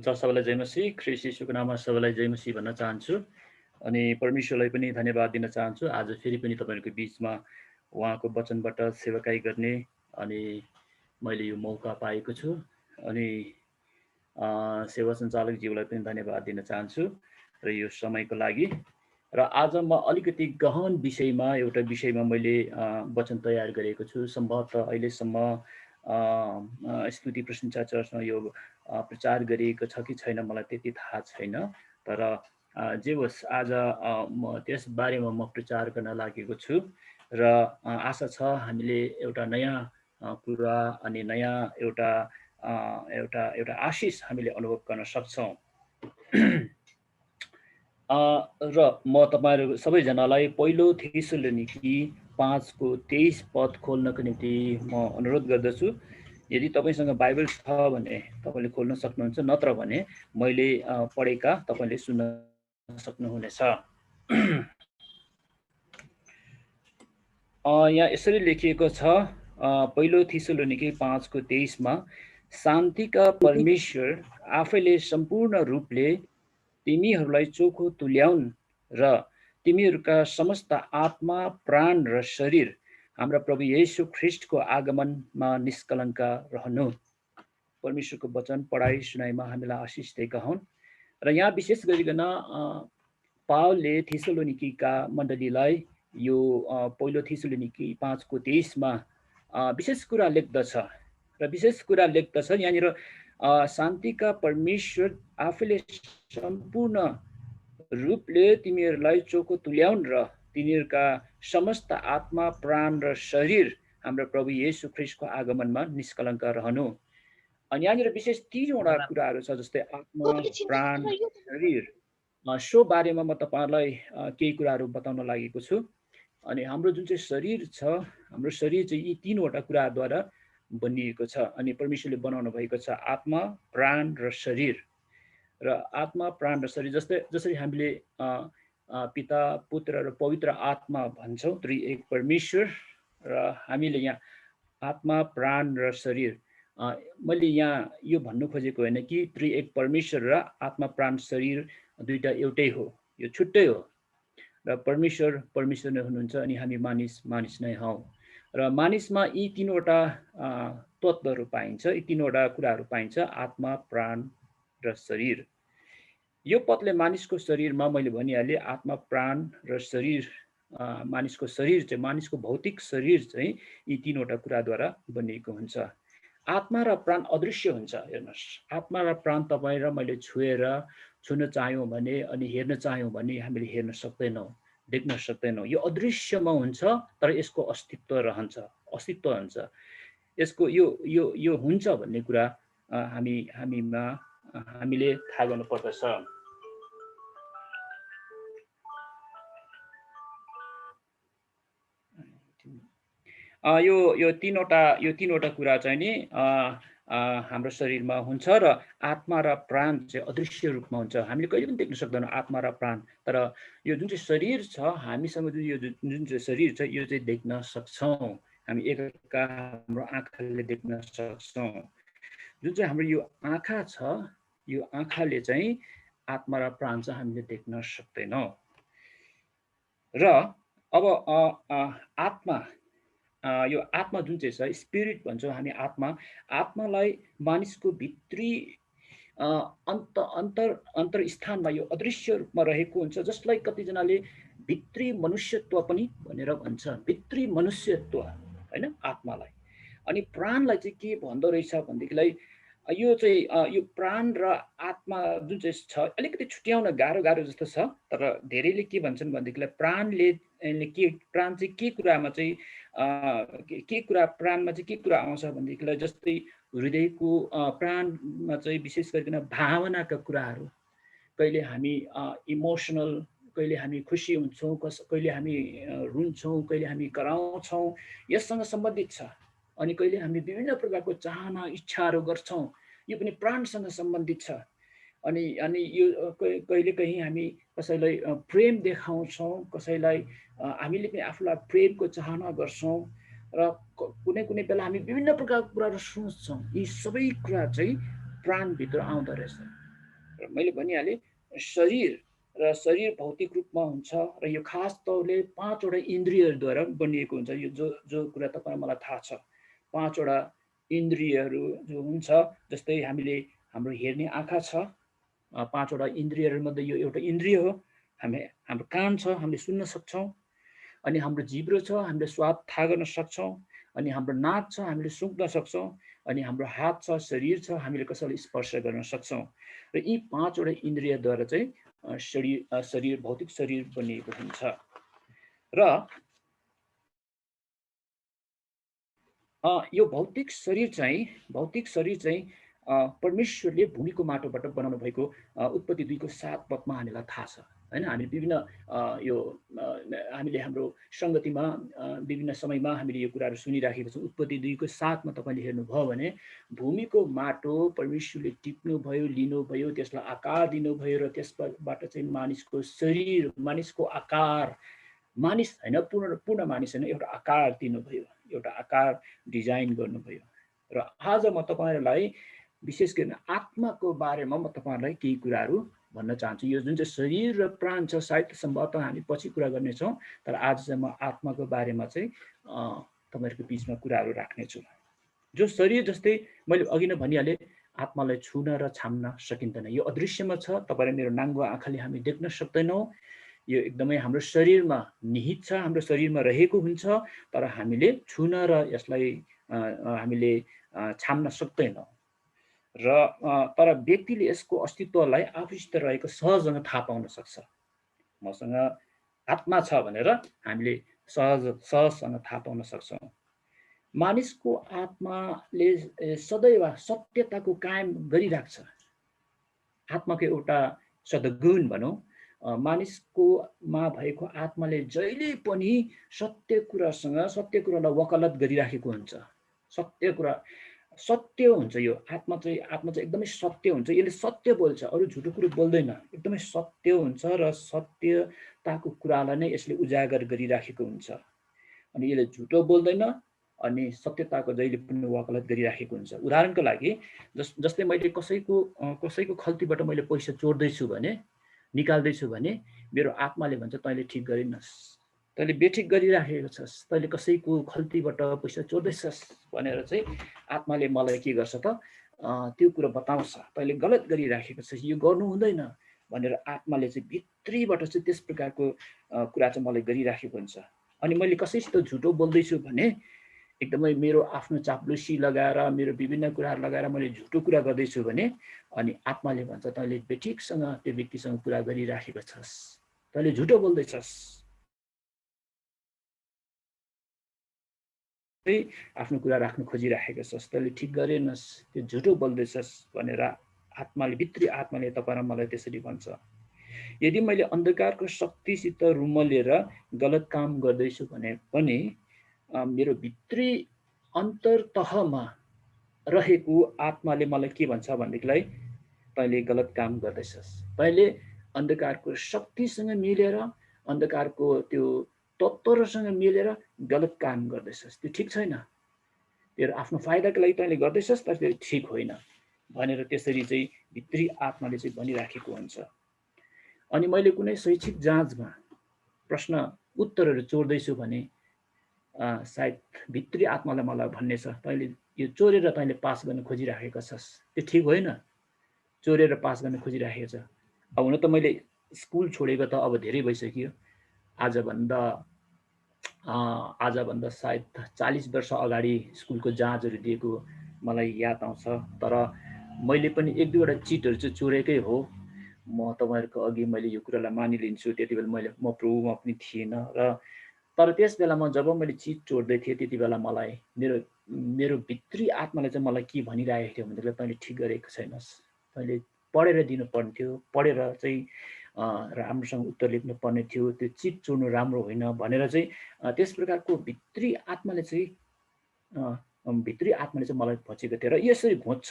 सबैलाई जय मसीह, ख्रीष्ट येशूको नाममा सबैलाई जय मसीह भन्न चाहन्छु अनि परमेश्वरलाई पनि धन्यवाद दिन चाहन्छु। आज फेरि पनि तपाईहरुको बीचमा उहाँको वचनबाट सेवाकाई गर्ने अनि मैले यो मौका पाएको छु अनि सेवा सञ्चालक ज्यूलाई पनि धन्यवाद दिन चाहन्छु र यो समयको लागि। र आज म अलिकति गहन विषयमा एउटा विषयमा मैले वचन तयार गरेको छु। सम्भवतः अहिलेसम्म स्तुति प्रशंसा चर्चमा यो प्रचार गरिएको छ कि छैन मलाई त्यति थाहा छैन, तर जे होस् आज म त्यस बारेमा म प्रचार गर्न लागेको छु र आशा छ हामीले एउटा नयाँ कुरा अनि नयाँ एउटा आशिष हामीले अनुभव गर्न सक्छौँ। र म तपाईहरु सबैजनालाई पहिलो थेसलोनिकी 5:23 पद खोल्नको निम्ति म अनुरोध गर्दछु। यदि तपाईसँग बाइबल छ भने तपाईले खोल्न सक्नुहुन्छ, नत्र भने मैले पढेका तपाईले सुन्न सक्नुहुनेछ। यहाँ यसरी लेखिएको छ, पहिलो थेसलोनिकी 5:23 मा, शान्तिका परमेश्वर आफैले सम्पूर्ण रूपले तिमीहरूलाई चोखो तुल्याउन् र तिमीहरूका समस्त आत्मा, प्राण र शरीर हाम्रा प्रभु येशू ख्रीष्टको आगमनमा निष्कलङ्क रहनु। परमेश्वरको वचन पढाइ सुनाइमा हामीलाई आशिष दिएका हुन्। र यहाँ विशेष गरिकन पावलले थेसलोनिकीका मण्डलीलाई यो पहिलो थेसलोनिकी 5:23 मा विशेष कुरा लेख्दछ र विशेष कुरा लेख्दछ यहाँनिर शान्तिका परमेश्वर आफैले सम्पूर्ण रूपले तिमीहरूलाई चोखो तुल्याउन् र तिनीहरूका समस्त आत्मा, प्राण र शरीर हाम्रो प्रभु येशू ख्रीष्टको आगमनमा निष्कलङ्क रहनु। अनि यहाँनिर विशेष 3 वटा कुराहरू छ, जस्तै आत्मा, प्राण, शरीर। सो बारेमा म तपाईहरुलाई केही कुराहरू बताउन लागेको छु। अनि हाम्रो जुन चाहिँ शरीर छ, हाम्रो शरीर चाहिँ यी 3 वटा कुराद्वारा बनिएको छ अनि परमेश्वरले बनाउनु भएको छ, आत्मा, प्राण र शरीर। र आत्मा, प्राण र शरीर जसरी हामीले पिता, पुत्र र पवित्र आत्मा भन्छौँ, त्रिएक परमेश्वर, र हामीले यहाँ आत्मा, प्राण र शरीर, मैले यहाँ यो भन्नु खोजेको होइन कि त्रिएक परमेश्वर र आत्मा, प्राण, शरीर दुईटा एउटै हो, यो छुट्टै हो। र परमेश्वर नै हुनुहुन्छ अनि हामी मानिस नै हौ। र मानिसमा यी 3 वटा तत्त्वहरू पाइन्छ, यी 3 वटा कुराहरू पाइन्छ, आत्मा, प्राण र शरीर। यो पदले मानिसको शरीरमा मैले भनिहालेँ, आत्मा, प्राण र शरीर, मानिसको शरीर चाहिँ, मानिसको भौतिक शरीर चाहिँ यी 3 वटा कुराद्वारा बनिएको हुन्छ। आत्मा र प्राण अदृश्य हुन्छ। हेर्नुहोस्, आत्मा र प्राण तपाईँ र मैले छुन चाह्यौँ भने अनि हेर्न चाह्यौँ भने हामीले हेर्न सक्दैनौँ, देख्न सक्दैनौँ। यो अदृश्यमा हुन्छ, तर यसको अस्तित्व रहन्छ, अस्तित्व हुन्छ। यसको यो हुन्छ भन्ने कुरा हामीले थाहा गर्नु पर्दछ। यो तीनवटा कुरा चाहिँ नि हाम्रो शरीरमा हुन्छ र आत्मा र प्राण चाहिँ अदृश्य रूपमा हुन्छ, हामीले कहिले पनि देख्न सक्दैनौँ आत्मा र प्राण। तर यो जुन चाहिँ शरीर छ, हामीसँग यो जुन चाहिँ शरीर छ, यो चाहिँ देख्न सक्छौँ, हामी एकअर्का हाम्रो आँखाले देख्न सक्छौँ। जुन चाहिँ हाम्रो यो आँखा छ, यो आँखाले चाहिँ आत्मा र प्राण चाहिँ हामीले देख्न सक्दैनौँ। र अब आत्मा, यो आत्मा जुन चाहिँ छ, स्पिरिट भन्छौँ हामी, आत्मालाई मानिसको भित्री अन्तर स्थानमा यो अदृश्य रूपमा रहेको हुन्छ, जसलाई कतिजनाले भित्री मनुष्यत्व पनि भनेर भन्छ, भित्री मनुष्यत्व हैन आत्मालाई। अनि प्राणलाई चाहिँ के भन्दो रहेछ भनेदेखिलाई, यो चाहिँ यो प्राण र आत्मा जुन चाहिँ छ अलिकति छुट्याउन गाह्रो जस्तो छ। तर धेरैले के भन्छन् भनेदेखिलाई प्राण चाहिँ के कुरामा चाहिँ प्राणमा चाहिँ के कुरा आउँछ भनेदेखिलाई, जस्तै हृदयको प्राणमा चाहिँ विशेष गरिकन भावनाका कुराहरू, कहिले हामी इमोसनल, कहिले हामी खुसी हुन्छौँ, कहिले हामी रुन्छौँ, कहिले हामी कराउँछौँ, यससँग सम्बन्धित छ। अनि कहिले हामी विभिन्न प्रकारको चाहना, इच्छाहरू गर्छौँ, यो पनि प्राणसँग सम्बन्धित छ। अनि यो कहिलेकाहीँ हामी कसैलाई प्रेम देखाउँछौँ, कसैलाई हामीले पनि आफूलाई प्रेमको चाहना गर्छौँ, र कुनै बेला हामी विभिन्न प्रकारको कुराहरू सोच्छौँ। यी सबै कुरा चाहिँ प्राणभित्र आउँदो रहेछ। मैले भनिहालेँ शरीर र शरीर भौतिक रूपमा हुन्छ र यो खास तौरले 5 वटा इन्द्रियहरूद्वारा बनिएको हुन्छ। यो जो कुरा तपाईँलाई मलाई थाहा छ। 5 वटा इन्द्रियहरू जो हुन्छ, जस्तै हाम्रो हेर्ने आँखा छ, 5 वटा इन्द्रियहरूमध्ये यो एउटा इन्द्रिय हो। हाम्रो कान छ, हामीले सुन्न सक्छौँ। अनि हाम्रो जिब्रो छ, हामीले स्वाद थाहा गर्न सक्छौँ। अनि हाम्रो नाक छ, हामीले सुँघ्न सक्छौँ। अनि हाम्रो हात छ, शरीर छ, हामीले कसैलाई स्पर्श गर्न सक्छौँ। र यी 5 वटा इन्द्रियद्वारा चाहिँ शरीर भौतिक शरीर बनिएको हुन्छ। र यो भौतिक शरीर चाहिँ परमेश्वरले भूमिको माटोबाट बनाउनु भएको उत्पत्ति 2 को 7 पदमा हामीलाई थाहा छ हैन। हामी विभिन्न हामीले हाम्रो संगतिमा विभिन्न समयमा हामीले यो कुराहरू सुनिराखेको छौँ। उत्पत्ति 2 को 7 मा तपाईले हेर्नुभयो भने भूमिको माटो परमेश्वरले टिप्नुभयो, लिनुभयो, त्यसलाई आकार दिनुभयो र त्यसबाट चाहिँ मानिसको शरीर, मानिसको आकार, मानिस हैन, पूर्ण मानिस हैन, एउटा आकार दिनुभयो, एउटा आकार डिजाइन गर्नुभयो। र आज म तपाईहरुलाई विशेष गरी आत्माको बारेमा म तपाईहरुलाई केही कुराहरू भन्न चाहन्छु। यो जुन चाहिँ शरीर र प्राण छ, सायद सम्भवतः हामी पछि कुरा गर्नेछौँ, तर आज चाहिँ म आत्माको बारेमा चाहिँ तपाईहरुको बीचमा कुराहरू राख्नेछु। जो शरीर जस्तै मैले अघि नै भनिहालेँ, आत्मालाई छुन र छाम्न सकिँदैन। यो अदृश्यमा छ, तपाईले मेरो नाङ्गो आँखाले हामी देख्न सक्दैनौँ। यो एकदमै हाम्रो शरीरमा निहित छ, हाम्रो शरीरमा रहेको हुन्छ, तर हामीले छुन र यसलाई हामीले छाम्न सक्दैनौँ। र तर व्यक्तिले यसको अस्तित्वलाई आफूसित रहेको सहजसँग थाहा पाउन सक्छ। मसँग आत्मा छ भनेर हामीले सहजसँग थाहा पाउन सक्छौँ। मानिसको आत्माले सदैव सत्यताको कायम गरिराख्छ। आत्माको एउटा सद्गुण भनौँ, मानिसकोमा भएको आत्माले जहिले पनि सत्य कुरालाई वकालत गरिराखेको हुन्छ। सत्य हुन्छ। यो आत्मा चाहिँ एकदमै सत्य हुन्छ। यसले सत्य बोल्छ, अरू झुटो कुरो बोल्दैन। एकदमै सत्य हुन्छ र सत्यताको कुरालाई नै यसले उजागर गरिराखेको हुन्छ। अनि यसले झुटो बोल्दैन अनि सत्यताको जहिले पनि वकालत गरिराखेको हुन्छ। उदाहरणको लागि जस्तै मैले कसैको खल्तीबाट मैले पैसा चोर्दैछु भने, निकाल्दैछु भने, मेरो आत्माले भन्छ तैँले ठिक गरिनस्, तैँले बेठिक गरिराखेको छस्, तैँले कसैको खल्तीबाट पैसा चोर्दैछस् भनेर चाहिँ आत्माले मलाई के गर्छ त, त्यो कुरो बताउँछ, तैँले गलत गरिराखेको छस्, यो गर्नु हुँदैन भनेर आत्माले चाहिँ भित्रीबाट चाहिँ त्यस प्रकारको कुरा चाहिँ मलाई गरिराखेको हुन्छ। अनि मैले कसैसित झुटो बोल्दैछु भने, एकदमै मेरो आफ्नो चाप्लुसी लगाएर, मेरो विभिन्न कुराहरू लगाएर मैले झुटो कुरा गर्दैछु भने, अनि आत्माले भन्छ तैँले बेठिकसँग त्यो व्यक्तिसँग कुरा गरिराखेको छस्, तैँले झुटो बोल्दैछस्, आफ्नो कुरा राख्नु खोजिराखेको छस्, तैँले ठिक गरेनस्, त्यो झुटो बोल्दैछस् भनेर भित्री आत्माले तपाईँ र मलाई त्यसरी भन्छ। यदि मैले अन्धकारको शक्तिसित रुमलेर गलत काम गर्दैछु भने पनि मेरो भित्री अन्तरतहमा रहेको आत्माले मलाई के भन्छ भनेदेखिलाई, तैँले गलत काम गर्दैछस्, तैँले अन्धकारको शक्तिसँग मिलेर, अन्धकारको त्यो तत्त्वहरूसँग मिलेर गलत काम गर्दैछस्, त्यो ठिक छैन, तेरो आफ्नो फाइदाको लागि तैँले गर्दैछस्, तर त्यो ठिक होइन भनेर त्यसरी चाहिँ भित्री आत्माले चाहिँ भनिराखेको हुन्छ। अनि मैले कुनै शैक्षिक जाँचमा प्रश्न उत्तरहरू चोर्दैछु भने सायद भित्री आत्माले मलाई भन्ने छ, तैँले यो चोरेर तैँले पास गर्न खोजिराखेको छस्, त्यो ठिक होइन, चोरेर पास गर्न खोजिराखेको छ। अब हुन त मैले स्कुल छोडेको त अब धेरै भइसक्यो, आजभन्दा सायद 40 वर्ष अगाडि स्कुलको जाँचहरू दिएको मलाई याद आउँछ। तर मैले पनि 1-2 वटा चिटहरू चाहिँ चोरेकै हो। म तपाईँहरूको अघि मैले यो कुरालाई मानिलिन्छु, त्यति बेला म प्रभुमा पनि थिएन। र तर त्यस बेलामा जब मैले चिट चोर्दै थिएँ, त्यति बेला मलाई मेरो भित्री आत्माले चाहिँ मलाई के भनिरहेको थियो भनेदेखि, तैँले ठिक गरेको छैनस्, तैँले पढेर दिनु पर्ने थियो, पढेर चाहिँ राम्रोसँग उत्तर लेख्नु पर्ने थियो, त्यो चिट चोर्नु राम्रो होइन भनेर चाहिँ त्यस प्रकारको भित्री आत्माले चाहिँ मलाई भचेको थियो। र यसरी घोच्छ,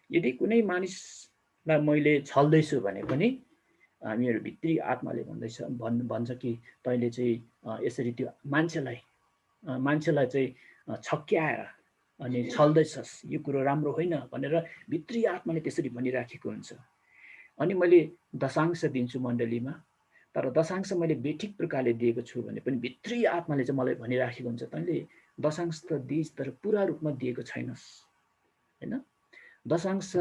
यदि कुनै मानिसलाई मैले छल्दैछु भने पनि मेरो भित्री आत्माले भन्छ कि तैँले चाहिँ यसरी त्यो मान्छेलाई चाहिँ छक्क्याएर अनि छल्दैछस्, यो कुरो राम्रो होइन भनेर भित्री आत्माले त्यसरी भनिराखेको हुन्छ। अनि मैले दशांश दिन्छु मण्डलीमा, तर दशांश मैले बेठिक प्रकारले दिएको छु भने पनि भित्री आत्माले चाहिँ मलाई भनिराखेको हुन्छ, तैँले दशांश त दिइस् तर पुरा रूपमा दिएको छैनस् हैन। दशांश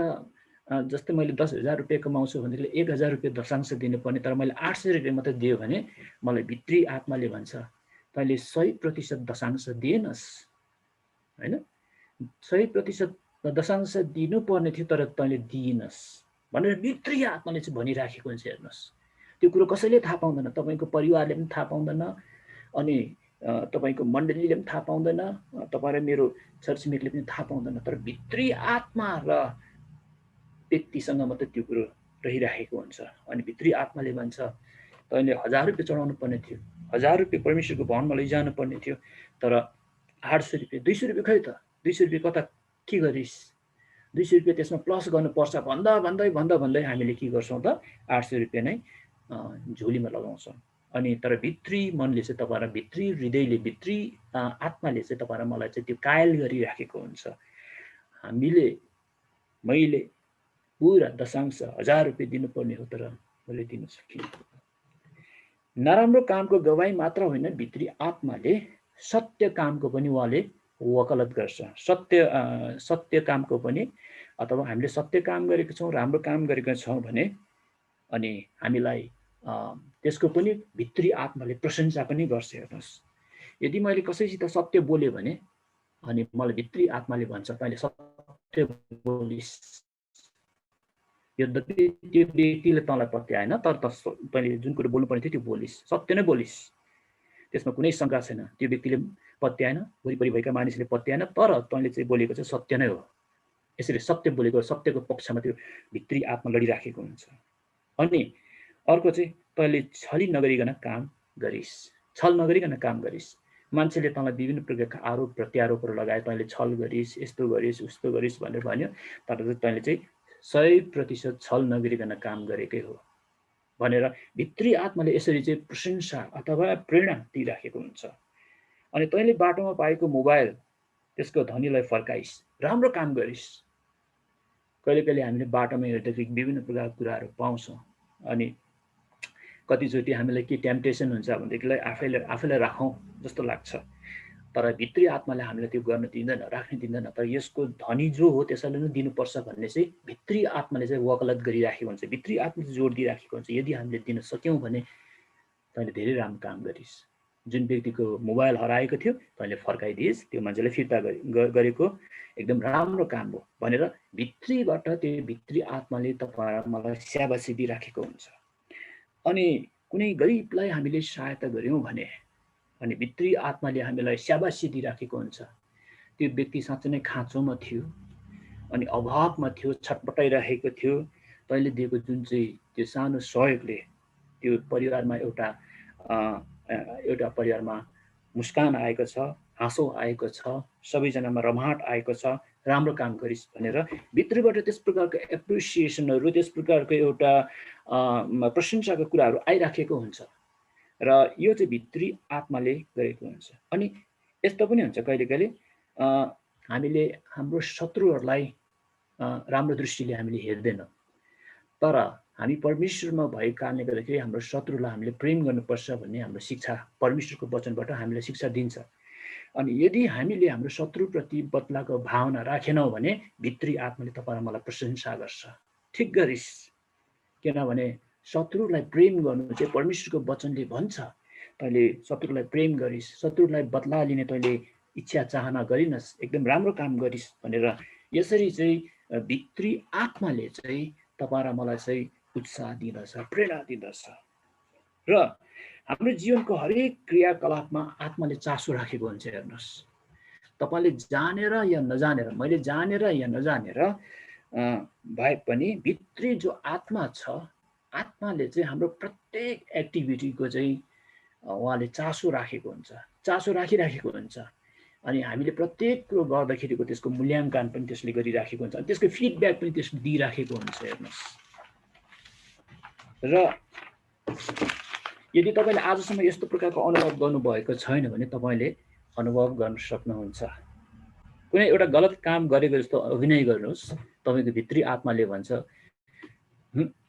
जस्तै मैले 10,000 रुपियाँ कमाउँछु भनेदेखि 1,000 रुपियाँ दशांश दिनुपर्ने, तर मैले 800 रुपियाँ मात्रै दियो भने मलाई भित्री आत्माले भन्छ तैँले 100% दशांश दिएनस् हैन। 100% दशांश दिनुपर्ने थियो तर तैँले दिइनस् भनेर भित्री आत्माले चाहिँ भनिराखेको हुन्छ। हेर्नुहोस्, त्यो कुरो कसैले थाहा पाउँदैन, तपाईँको परिवारले पनि थाहा पाउँदैन, अनि तपाईँको मण्डलीले पनि थाहा पाउँदैन, तपाईँ र मेरो छरछिमेकले पनि थाहा पाउँदैन, तर भित्री आत्मा र व्यक्तिसँग मात्रै त्यो कुरो रहिराखेको हुन्छ। अनि भित्री आत्माले भन्छ तैँले 1000 रुपियाँ चढाउनु पर्ने थियो, 1000 रुपियाँ परमेश्वरको भवनमा लैजानु पर्ने थियो, तर 800 रुपियाँ 200 रुपियाँ खै त 200 रुपियाँ कता के गरिस्, 200 रुपियाँ त्यसमा प्लस गर्नुपर्छ भन्दै हामीले के गर्छौँ त 800 रुपियाँ नै झोलीमा लगाउँछौँ। अनि तर भित्री मनले चाहिँ तपाईँ र भित्री हृदयले भित्री आत्माले चाहिँ तपाईँ र मलाई चाहिँ त्यो कायल गरिराखेको हुन्छ। मैले पुरा दशांश 1000 रुपियाँ दिनुपर्ने हो तर मैले दिन सकिनँ। नराम्रो कामको गवाई मात्र होइन, भित्री आत्माले सत्य कामको पनि उहाँले वकालत गर्छ। सत्य कामको पनि, अथवा हामीले सत्य काम गरेको छौँ, राम्रो काम गरेका छौँ भने अनि हामीलाई त्यसको पनि भित्री आत्माले प्रशंसा पनि गर्छ। हेर्नुहोस्, यदि मैले कसैसित सत्य बोलेँ भने अनि मलाई भित्री आत्माले भन्छ तैँले सत्य बोलिस्, यद्यपि त्यो व्यक्तिले तँलाई पत्याएन तर तैँले जुन कुरो बोल्नुपर्ने थियो त्यो बोलिस्, सत्य नै बोलिस्, त्यसमा कुनै शङ्का छैन। त्यो व्यक्तिले पत्याएन, वरिपरि भएका मानिसले पत्याएन, तर तैँले चाहिँ बोलेको चाहिँ सत्य नै हो। यसरी सत्य बोलेको, सत्यको पक्षमा त्यो भित्री आत्मा लडिराखेको हुन्छ। अनि अर्को चाहिँ तैँले छली नगरिकन काम गरिस्, छल नगरिकन काम गरिस्। मान्छेले तँलाई विभिन्न प्रकारका आरोप प्रत्यारोपहरू लगाए, तैँले छल गरिस्, यस्तो गरिस्, उस्तो गरिस् भनेर भन्यो, तर तैँले चाहिँ 100% छल नगरिकन काम गरेकै हो भनेर भित्री आत्माले यसरी चाहिँ प्रशंसा अथवा प्रेरणा दिइराखेको हुन्छ। अनि तैँले बाटोमा पाएको मोबाइल त्यसको धनीलाई फर्काइस्, राम्रो काम गरिस्। कहिले कहिले हामीले बाटोमा हिँड्दाखेरि विभिन्न प्रकारका कुराहरू पाउँछौँ, अनि कतिचोटि हामीलाई के टेम्पटेसन हुन्छ भनेदेखिलाई आफैलाई राखौँ जस्तो लाग्छ, तर भित्री आत्माले हामीलाई त्यो गर्न दिँदैन, राख्न दिँदैन। तर यसको धनी जो हो त्यसैले नै दिनुपर्छ भन्ने चाहिँ भित्री आत्माले चाहिँ वकालत गरिराखेको हुन्छ, भित्री आत्माले जोड दिइराखेको हुन्छ। यदि हामीले दिन सक्यौँ भने तैँले धेरै राम्रो काम गरिस्। जुन व्यक्तिको मोबाइल हराएको थियो तैँले फर्काइदिइस्, त्यो मान्छेले फिर्ता गरेको एकदम राम्रो काम हो भनेर भित्रीबाट त्यो भित्री आत्माले तपाईँ मलाई स्याबासी दिइराखेको हुन्छ। अनि कुनै गरिबलाई हामीले सहायता गऱ्यौँ भने अनि भित्री आत्माले हामीलाई स्याबासी दिइराखेको हुन्छ। त्यो व्यक्ति साँच्चै नै खाँचोमा थियो, अनि अभावमा थियो, छटपटाइरहेको थियो, तैँले दिएको जुन चाहिँ त्यो सानो सहयोगले त्यो परिवारमा एउटा परिवारमा मुस्कान आएको छ, हाँसो आएको छ, सबैजनामा रमाहट आएको छ, राम्रो काम गरिस् भनेर भित्रबाट त्यस प्रकारको एप्रिसिएसनहरू, त्यस प्रकारको एउटा प्रशंसाको कुराहरू आइराखेको हुन्छ। र यो चाहिँ भित्री आत्माले गरेको हुन्छ। अनि यस्तो पनि हुन्छ कहिले कहिले हामीले हाम्रो शत्रुहरूलाई राम्रो दृष्टिले हामीले हेर्दैनौँ, तर हामी परमेश्वरमा भएको कारणले गर्दाखेरि हाम्रो शत्रुलाई हामीले प्रेम गर्नुपर्छ भन्ने हाम्रो शिक्षा परमेश्वरको वचनबाट हामीलाई शिक्षा दिन्छ। अनि यदि हामीले हाम्रो शत्रुप्रति बदलाको भावना राखेनौँ भने भित्री आत्माले तपाईँ मलाई प्रशंसा गर्छ, ठिक गरिस्, किनभने शत्रुलाई प्रेम गर्नु चाहिँ परमेश्वरको वचनले भन्छ। तैँले शत्रुलाई प्रेम गरिस्, शत्रुलाई बदला लिने तैँले इच्छा चाहना गरिनस्, एकदम राम्रो काम गरिस् भनेर यसरी चाहिँ भित्री आत्माले चाहिँ तपाईँ र मलाई चाहिँ उत्साह दिँदछ, प्रेरणा दिँदछ। र हाम्रो जीवनको हरेक क्रियाकलापमा आत्माले चासो राखेको हुन्छ। हेर्नुहोस्, तपाईँले जानेर या नजानेर, मैले जानेर या नजानेर भए पनि भित्री जो आत्मा छ, आत्माले चाहिँ हाम्रो प्रत्येक एक्टिभिटीको चाहिँ उहाँले चासो राखेको हुन्छ, चासो राखिराखेको हुन्छ। अनि हामीले प्रत्येक कुरो गर्दाखेरिको त्यसको मूल्याङ्कन पनि त्यसले गरिराखेको हुन्छ, अनि त्यसको फिडब्याक पनि त्यसले दिइराखेको हुन्छ। हेर्नुहोस्, र यदि तपाईँले आजसम्म यस्तो प्रकारको अनुभव गर्नुभएको छैन भने तपाईँले अनुभव गर्न सक्नुहुन्छ। कुनै एउटा गलत काम गरेको जस्तो अभिनय गर्नुहोस्, तपाईँको भित्री आत्माले भन्छ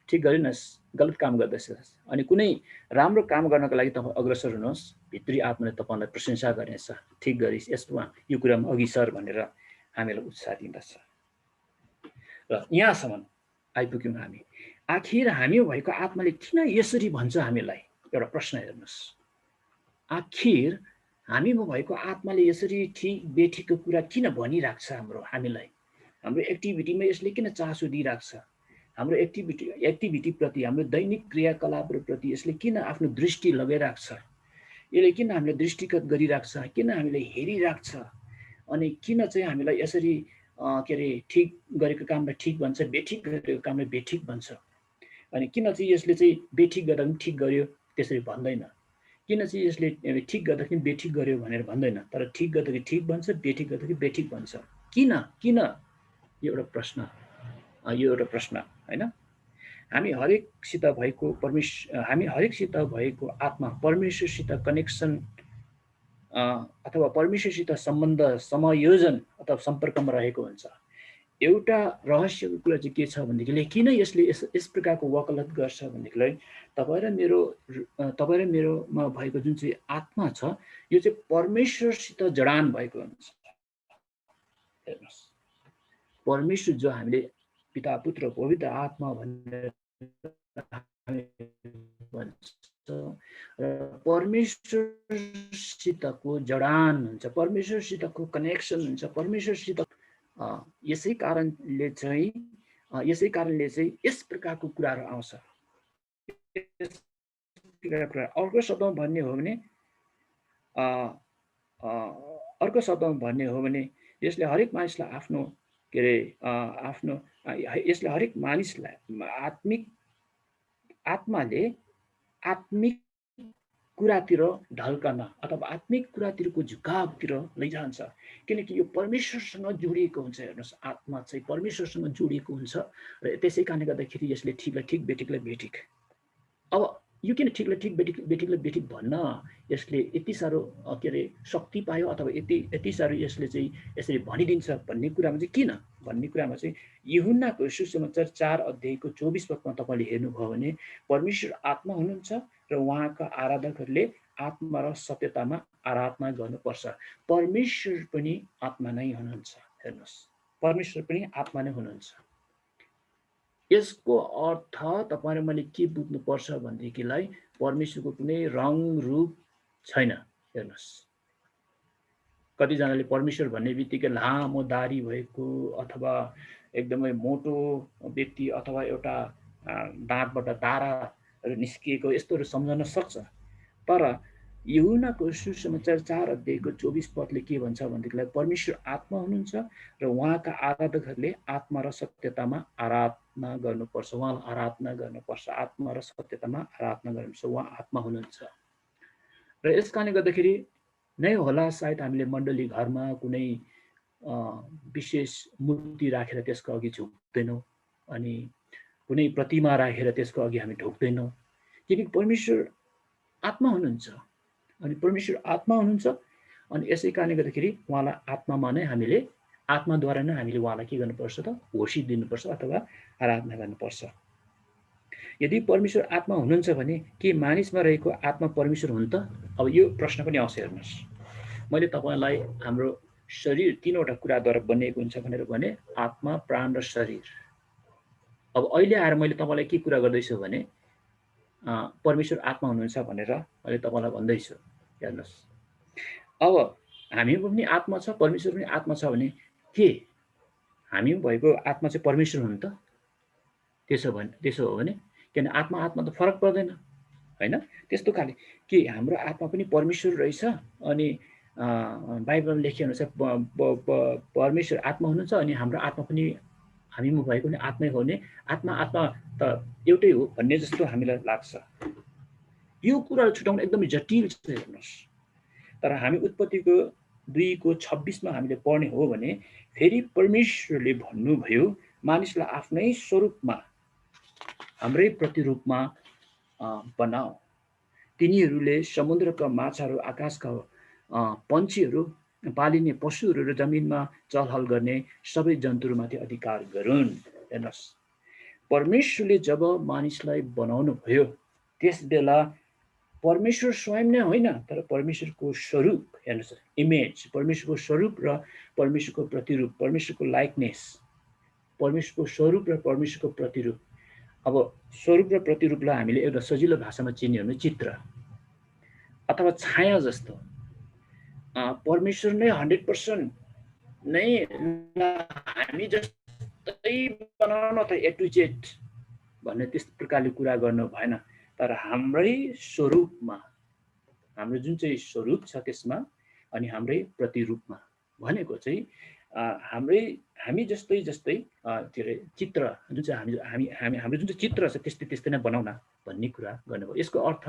ठिक गरिनस्, गलत काम गर्दैछस्। अनि कुनै राम्रो काम गर्नको लागि तपाईँ अग्रसर हुनुहोस्, भित्री आत्माले तपाईँलाई प्रशंसा गर्नेछ, ठिक गरिस्, यसमा यो कुरामा अघि सर भनेर हामीलाई उत्साह दिँदछ। र यहाँसम्म आइपुग्यौँ हामी। आखिर हामी भएको आत्माले किन यसरी भन्छ हामीलाई? एउटा प्रश्न हेर्नुहोस्। आखिर हामीमा भएको आत्माले यसरी ठिक बेठिकको कुरा किन भनिरहेको छ हामीलाई? हाम्रो एक्टिभिटीमा यसले किन चासो दिइरहेको छ? हाम्रो एक्टिभिटीप्रति, हाम्रो दैनिक क्रियाकलापहरूप्रति यसले किन आफ्नो दृष्टि लगाइरहेको छ? यसले किन हामीलाई दृष्टिगत गरिरहेको छ? किन हामीलाई हेरिरहेको छ? अनि किन चाहिँ हामीलाई यसरी के अरे ठिक गरेको कामलाई ठिक भन्छ, बेठिक गरेको कामलाई बेठिक भन्छ? अनि किन चाहिँ यसले चाहिँ बेठिक गर्दा पनि ठिक गर्यो त्यसरी भन्दैन? किन चाहिँ यसले ठिक गर्दाखेरि बेठिक गर्यो भनेर भन्दैन, तर ठिक गर्दाखेरि ठिक भन्छ, बेठिक गर्दाखेरि बेठिक भन्छ? किन किन? यो एउटा प्रश्न होइन? हामी हरेकसित भएको आत्मा परमेश्वरसित कनेक्सन अथवा परमेश्वरसित सम्बन्ध, समायोजन अथवा सम्पर्कमा रहेको हुन्छ। एउटा रहस्यको कुरा चाहिँ के छ भनेदेखि किन यसले यस प्रकारको वकालत गर्छ भनेदेखिलाई तपाईँ र मेरोमा भएको जुन चाहिँ आत्मा छ यो चाहिँ परमेश्वरसित जडान भएको हुन्छ। हेर्नुहोस्, परमेश्वर जो हामीले पिता पुत्र पवित्र आत्मा भनेर भन्छ र परमेश्वरसितको जडान हुन्छ, परमेश्वरसितको कनेक्सन हुन्छ, परमेश्वरसित यसै कारणले चाहिँ यस प्रकारको कुराहरू आउँछ। अर्को शब्दमा भन्ने हो भने यसले हरेक मानिसलाई आफ्नो के अरे यसले हरेक मानिसलाई आत्माले आत्मिक कुरातिर ढल्कन अथवा आत्मिक कुरातिरको झुकावतिर लैजान्छ, किनकि यो परमेश्वरसँग जोडिएको हुन्छ। हेर्नुहोस्, आत्मा चाहिँ परमेश्वरसँग जोडिएको हुन्छ र त्यसै कारणले गर्दाखेरि यसले ठिकलाई ठिक, बेठिकलाई बेठिक। अब यो किन ठिकलाई ठिक, बेठिकलाई बेठिक भन्न यसले यति साह्रो के अरे शक्ति पायो अथवा यति साह्रो यसले चाहिँ यसरी भनिदिन्छ भन्ने कुरामा चाहिँ किन भन्ने कुरामा चाहिँ यूहन्नाको सुसमाचार 4 अध्यायको 24 पदमा तपाईँले हेर्नुभयो भने परमेश्वर आत्मा हुनुहुन्छ र उहाँका आराधकहरूले आत्मा र सत्यतामा आराधना गर्नुपर्छ। परमेश्वर पनि आत्मा नै हुनुहुन्छ। हेर्नुहोस्, परमेश्वर पनि आत्मा नै हुनुहुन्छ। यसको अर्थ तपाईँ र मैले के बुझ्नुपर्छ भनेदेखिलाई परमेश्वरको कुनै रङ रूप छैन। हेर्नुहोस्, कतिजनाले परमेश्वर भन्ने बित्तिकै लामो दाढी भएको अथवा एकदमै मोटो व्यक्ति अथवा एउटा दाँतबाट दाराहरू निस्किएको यस्तोहरू सम्झन सक्छ। तर यूहन्नाको सुसमाचार 4 अध्यायको 24 पदले के भन्छ भनेदेखिलाई परमेश्वर आत्मा हुनुहुन्छ र उहाँका आराधकहरूले आत्मा र सत्यतामा आराधना गर्नुपर्छ। उहाँलाई आराधना गर्नुपर्छ, आत्मा र सत्यतामा आराधना गर्नुपर्छ। उहाँ आत्मा हुनुहुन्छ र यस कारणले गर्दाखेरि नै होला सायद हामीले मण्डली घरमा कुनै विशेष मूर्ति राखेर त्यसको अघि झुक्दैनौँ, अनि कुनै प्रतिमा राखेर त्यसको अघि हामी ढोक्दैनौँ, किनकि परमेश्वर आत्मा हुनुहुन्छ। अनि परमेश्वर आत्मा हुनुहुन्छ अनि यसै कारणले गर्दाखेरि उहाँलाई आत्मामा नै हामीले आत्माद्वारा नै हामीले उहाँलाई के गर्नुपर्छ त घोषित दिनुपर्छ अथवा आराधना गर्नुपर्छ। यदि परमेश्वर आत्मा हुनुहुन्छ भने के मानिसमा रहेको आत्मा परमेश्वर हुन् त? अब यो प्रश्न पनि आउँछ। हेर्नुहोस्, मैले तपाईँलाई हाम्रो शरीर 3वटा कुराद्वारा बनिएको हुन्छ भनेर भने, आत्मा, प्राण र शरीर। अब अहिले आएर मैले तपाईँलाई के कुरा गर्दैछु भने परमेश्वर आत्मा हुनुहुन्छ भनेर मैले तपाईँलाई भन्दैछु। हेर्नुहोस्, अब हामीमा पनि आत्मा छ, परमेश्वर पनि आत्मा छ भने के हामी भएको आत्मा चाहिँ परमेश्वर हुन् त? त्यसो हो भने किन आत्मा त फरक पर्दैन होइन? त्यस्तो खाले के हाम्रो आत्मा पनि परमेश्वर रहेछ अनि बाइबलमा लेखिअनुसार परमेश्वर आत्मा हुनुहुन्छ अनि हाम्रो आत्मा पनि हामीमा भएको पनि आत्मै हो भने आत्मा त एउटै हो भन्ने जस्तो हामीलाई लाग्छ। यो कुराहरू छुटाउन एकदमै जटिल छ। हेर्नुहोस्, तर हामी उत्पत्तिको 2:26 हामीले पढ्ने हो भने फेरि परमेश्वरले भन्नुभयो मानिसलाई आफ्नै स्वरूपमा हाम्रै प्रतिरूपमा बनाऊ, तिनीहरूले समुद्रका माछाहरू, आकाशका पन्छीहरू, पालिने पशुहरू र जमिनमा चलहल गर्ने सबै जन्तुहरूमाथि अधिकार गरून्। हेर्नुहोस्, परमेश्वरले जब मानिसलाई बनाउनु भयो त्यस बेला परमेश्वर स्वयं नै होइन तर परमेश्वरको स्वरूप, हेर्नुहोस्, इमेज, परमेश्वरको स्वरूप र परमेश्वरको प्रतिरूप, परमेश्वरको लाइकनेस, परमेश्वरको स्वरूप र परमेश्वरको प्रतिरूप। अब स्वरूप र प्रतिरूपलाई हामीले एउटा सजिलो भाषामा चिन्यो भने चित्र अथवा छाया जस्तो। परमेश्वर नै 100% नै हामी जस्तै बनाउन त ए टु जेड भन्ने त्यस्तो प्रकारले कुरा गर्नु भएन, तर हाम्रै स्वरूपमा, हाम्रो जुन चाहिँ स्वरूप छ त्यसमा अनि हाम्रै प्रतिरूपमा भनेको चाहिँ हामी जस्तै के अरे चित्र जुन चाहिँ हाम्रो जुन चाहिँ चित्र छ त्यस्तै नै बनाउन भन्ने कुरा गर्नुभयो। यसको अर्थ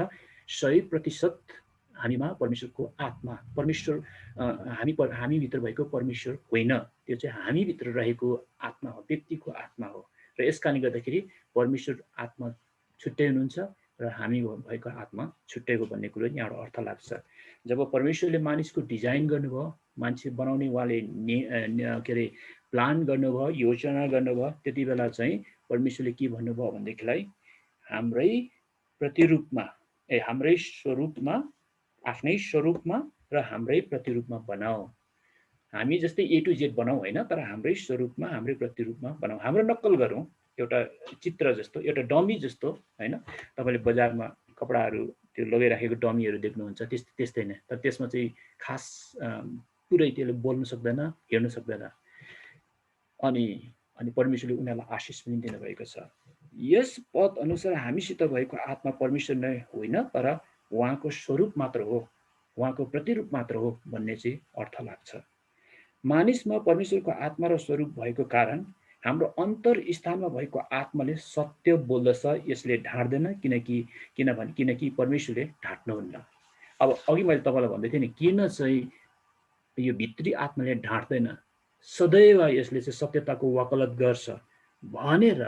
100% हामीमा परमेश्वरको आत्मा, परमेश्वर हामीभित्र भएको परमेश्वर होइन, त्यो चाहिँ हामीभित्र रहेको आत्मा हो, व्यक्तिको आत्मा हो। र यस कारणले गर्दाखेरि परमेश्वर आत्मा छुट्टै हुनुहुन्छ र हामी भएको आत्मा छुट्टैको भन्ने कुरो यहाँबाट अर्थ लाग्छ। जब परमेश्वरले मानिसको डिजाइन गर्नुभयो, मान्छे बनाउने उहाँले के अरे प्लान गर्नुभयो, योजना गर्नुभयो, त्यति बेला चाहिँ परमेश्वरले के भन्नुभयो भनेदेखिलाई हाम्रै प्रतिरूपमा, हाम्रै स्वरूपमा, आफ्नै स्वरूपमा र हाम्रै प्रतिरूपमा बनाऊ। हामी जस्तै ए टु जेड बनाऊ होइन, तर हाम्रै स्वरूपमा, हाम्रै प्रतिरूपमा बनाऊ, हाम्रो नक्कल गरौँ, एउटा चित्र जस्तो, एउटा डमी जस्तो होइन। तपाईँले बजारमा कपडाहरू त्यो लगाइराखेको डमीहरू देख्नुहुन्छ त्यस्तै नै, तर त्यसमा चाहिँ खास पुरै त्यसले बोल्नु सक्दैन, हेर्नु सक्दैन। अनि परमेश्वरले उनीहरूलाई आशिष पनि दिनुभएको छ। यस पद अनुसार हामीसित भएको आत्मा परमेश्वर नै होइन तर उहाँको स्वरूप मात्र हो, उहाँको प्रतिरूप मात्र हो भन्ने चाहिँ अर्थ लाग्छ। मानिसमा परमेश्वरको आत्मा र स्वरूप भएको कारण हाम्रो अन्तर स्थानमा भएको आत्माले सत्य बोल्दछ, यसले ढाँट्दैन, किनकि परमेश्वरले ढाँट्नुहुन्न। अब अघि मैले तपाईँलाई भन्दै थिएँ नि, किन चाहिँ यो भित्री आत्माले ढाँट्दैन, सदैव यसले चाहिँ सत्यताको वकालत गर्छ भनेर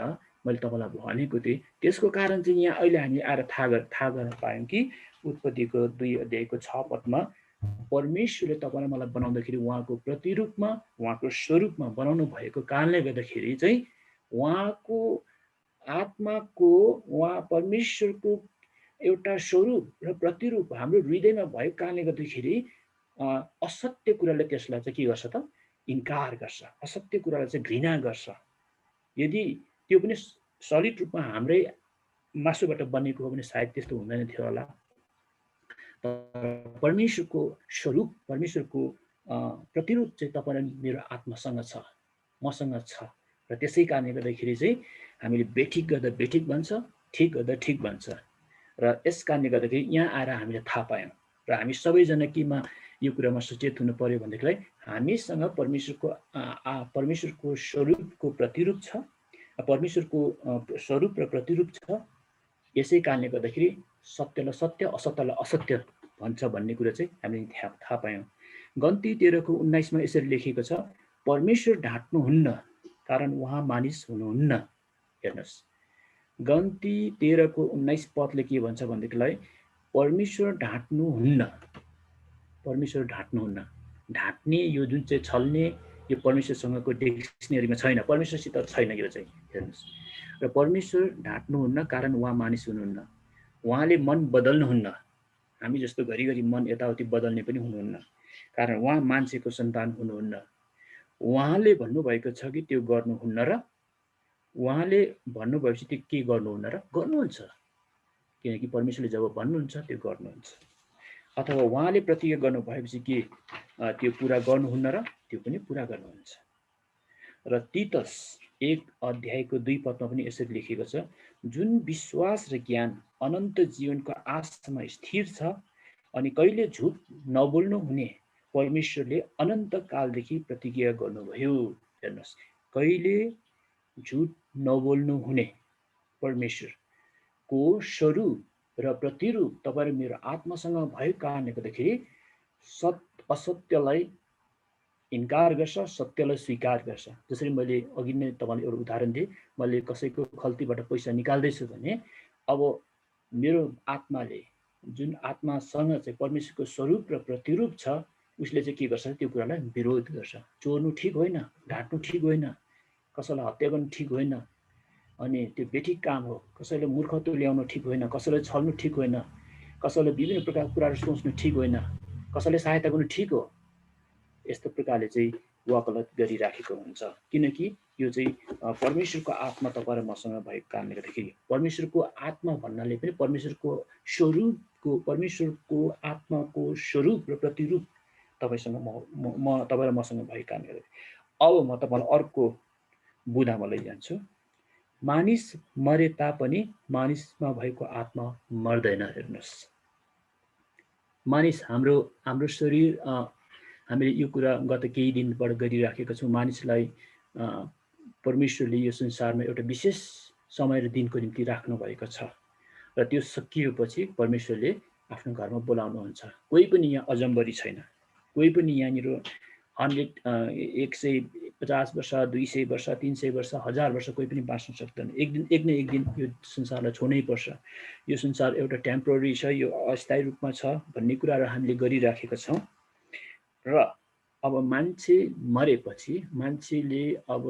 मैले तपाईँलाई भनेको थिएँ। त्यसको कारण चाहिँ यहाँ अहिले हामी आएर थाहा गर्न पायौँ कि उत्पत्तिको 2 अध्यायको 6 पदमा परमेश्वरले तपाईँलाई मलाई बनाउँदाखेरि उहाँको प्रतिरूपमा, उहाँको स्वरूपमा बनाउनु भएको कारणले गर्दाखेरि चाहिँ उहाँको आत्माको, उहाँ परमेश्वरको एउटा स्वरूप र प्रतिरूप हाम्रो हृदयमा भएको कारणले गर्दाखेरि असत्य कुराले त्यसलाई चाहिँ के गर्छ त, इन्कार गर्छ, असत्य कुरालाई चाहिँ घृणा गर्छ। यदि त्यो पनि सलिड रूपमा हाम्रै मासुबाट बनेको हो भने सायद त्यस्तो हुँदैन थियो होला। परमेश्वरको स्वरूप, परमेश्वरको प्रतिरूप चाहिँ तपाईँ र मेरो आत्मासँग छ, मसँग छ। र त्यसै कारणले गर्दाखेरि चाहिँ हामीले बेठिक गर्दा बेठिक भन्छ, ठिक गर्दा ठिक भन्छ। र यस कारणले गर्दाखेरि यहाँ आएर हामीले थाहा पायौँ र हामी सबैजना केमा यो कुरामा सचेत हुनु पर्यो भनेदेखिलाई हामीसँग परमेश्वरको स्वरूपको प्रतिरूप छ, परमेश्वरको स्वरूप र प्रतिरूप छ। यसै कारणले गर्दाखेरि सत्यलाई सत्य, असत्यलाई असत्य भन्छ भन्ने कुरा चाहिँ हामीले थाहा पायौँ। गन्ती 13:19 यसरी लेखिएको छ, परमेश्वर ढाँट्नुहुन्न कारण उहाँ मानिस हुनुहुन्न। हेर्नुहोस्, गन्ती 13:19 पदले के भन्छ भनेदेखिलाई परमेश्वर ढाँट्नुहुन्न, परमेश्वर ढाँट्नुहुन्न। ढाँट्ने यो जुन चाहिँ छल्ने यो परमेश्वरसँगको डिक्सनरीमा छैन, परमेश्वरसित छैन यो चाहिँ। हेर्नुहोस्, र परमेश्वर ढाँट्नुहुन्न कारण उहाँ मानिस हुनुहुन्न, उहाँले मन बदल्नुहुन्न, हामी जस्तो घरिघरि मन यताउति बदल्ने पनि हुनुहुन्न, कारण उहाँ मान्छेको सन्तान हुनुहुन्न। उहाँले भन्नुभएको छ कि त्यो गर्नुहुन्न र उहाँले भन्नुभएपछि त्यो के गर्नुहुन्न र गर्नुहुन्छ, किनकि परमेश्वरले जब भन्नुहुन्छ त्यो गर्नुहुन्छ। अथवा उहाँले प्रतिज्ञा गर्नुभएपछि के त्यो पुरा गर्नुहुन्न र त्यो पनि पुरा गर्नुहुन्छ। र तीतस 1:2 पदमा पनि यसरी लेखिएको छ, जुन विश्वास र ज्ञान अनन्त जीवनको आशामा स्थिर छ अनि कहिले झुट नबोल्नु हुने परमेश्वरले अनन्त कालदेखि प्रतिज्ञा गर्नुभयो। हेर्नुहोस्, कहिले झुट नबोल्नु हुने परमेश्वरको स्वरूप र प्रतिरूप तपाईँ र मेरो आत्मासँग भएको कारणले गर्दाखेरि असत्यलाई इन्कार गर्छ, सत्यलाई स्वीकार गर्छ। जसरी मैले अघि नै तपाईँलाई एउटा उदाहरण दिएँ, मैले कसैको खल्तीबाट पैसा निकाल्दैछु भने अब मेरो आत्माले, जुन आत्मासँग चाहिँ परमेश्वरको स्वरूप र प्रतिरूप छ, उसले चाहिँ के गर्छ, त्यो कुरालाई विरोध गर्छ। चोर्नु ठिक होइन, ढाँट्नु ठिक होइन, कसैलाई हत्या गर्नु ठिक होइन, अनि त्यो बेठिक काम हो। कसैले मूर्ख तुल्याउनु ठिक होइन, कसैलाई छल्नु ठिक होइन, कसैलाई विभिन्न प्रकारको कुराहरू सोच्नु ठिक होइन, कसैले सहायता गर्नु ठिक हो। यस्तो प्रकारले चाहिँ वकालत गरिराखेको हुन्छ, किनकि यो चाहिँ परमेश्वरको आत्मा तपाईँ र मसँग भएको कारणले गर्दाखेरि। परमेश्वरको आत्मा भन्नाले पनि परमेश्वरको स्वरूपको, परमेश्वरको आत्माको स्वरूप र प्रतिरूप तपाईँसँग म तपाईँ र मसँग भएको कारणले गर्दाखेरि। अब म तपाईँलाई अर्को बुँदामा लैजान्छु। मानिस मरे तापनि मानिसमा भएको आत्मा मर्दैन। हेर्नुहोस्, मानिस हाम्रो हाम्रो शरीर, हामीले यो कुरा गत केही दिनबाट गरिराखेका छौँ। मानिसलाई परमेश्वरले यो संसारमा एउटा विशेष समय र दिनको निम्ति राख्नुभएको छ र त्यो सकिएपछि परमेश्वरले आफ्नो घरमा बोलाउनुहुन्छ। कोही पनि यहाँ अजम्बरी छैन, कोही पनि यहाँनिर 150 वर्ष, 200 वर्ष, 300 वर्ष, 1000 वर्ष कोही पनि बाँच्न सक्दैन। एक न एक दिन यो संसारलाई छोड्नै पर्छ। यो संसार एउटा टेम्पोररी छ, यो अस्थायी रूपमा छ भन्ने कुराहरू हामीले गरिराखेका छौँ। र अब मान्छे मरेपछि, मान्छेले अब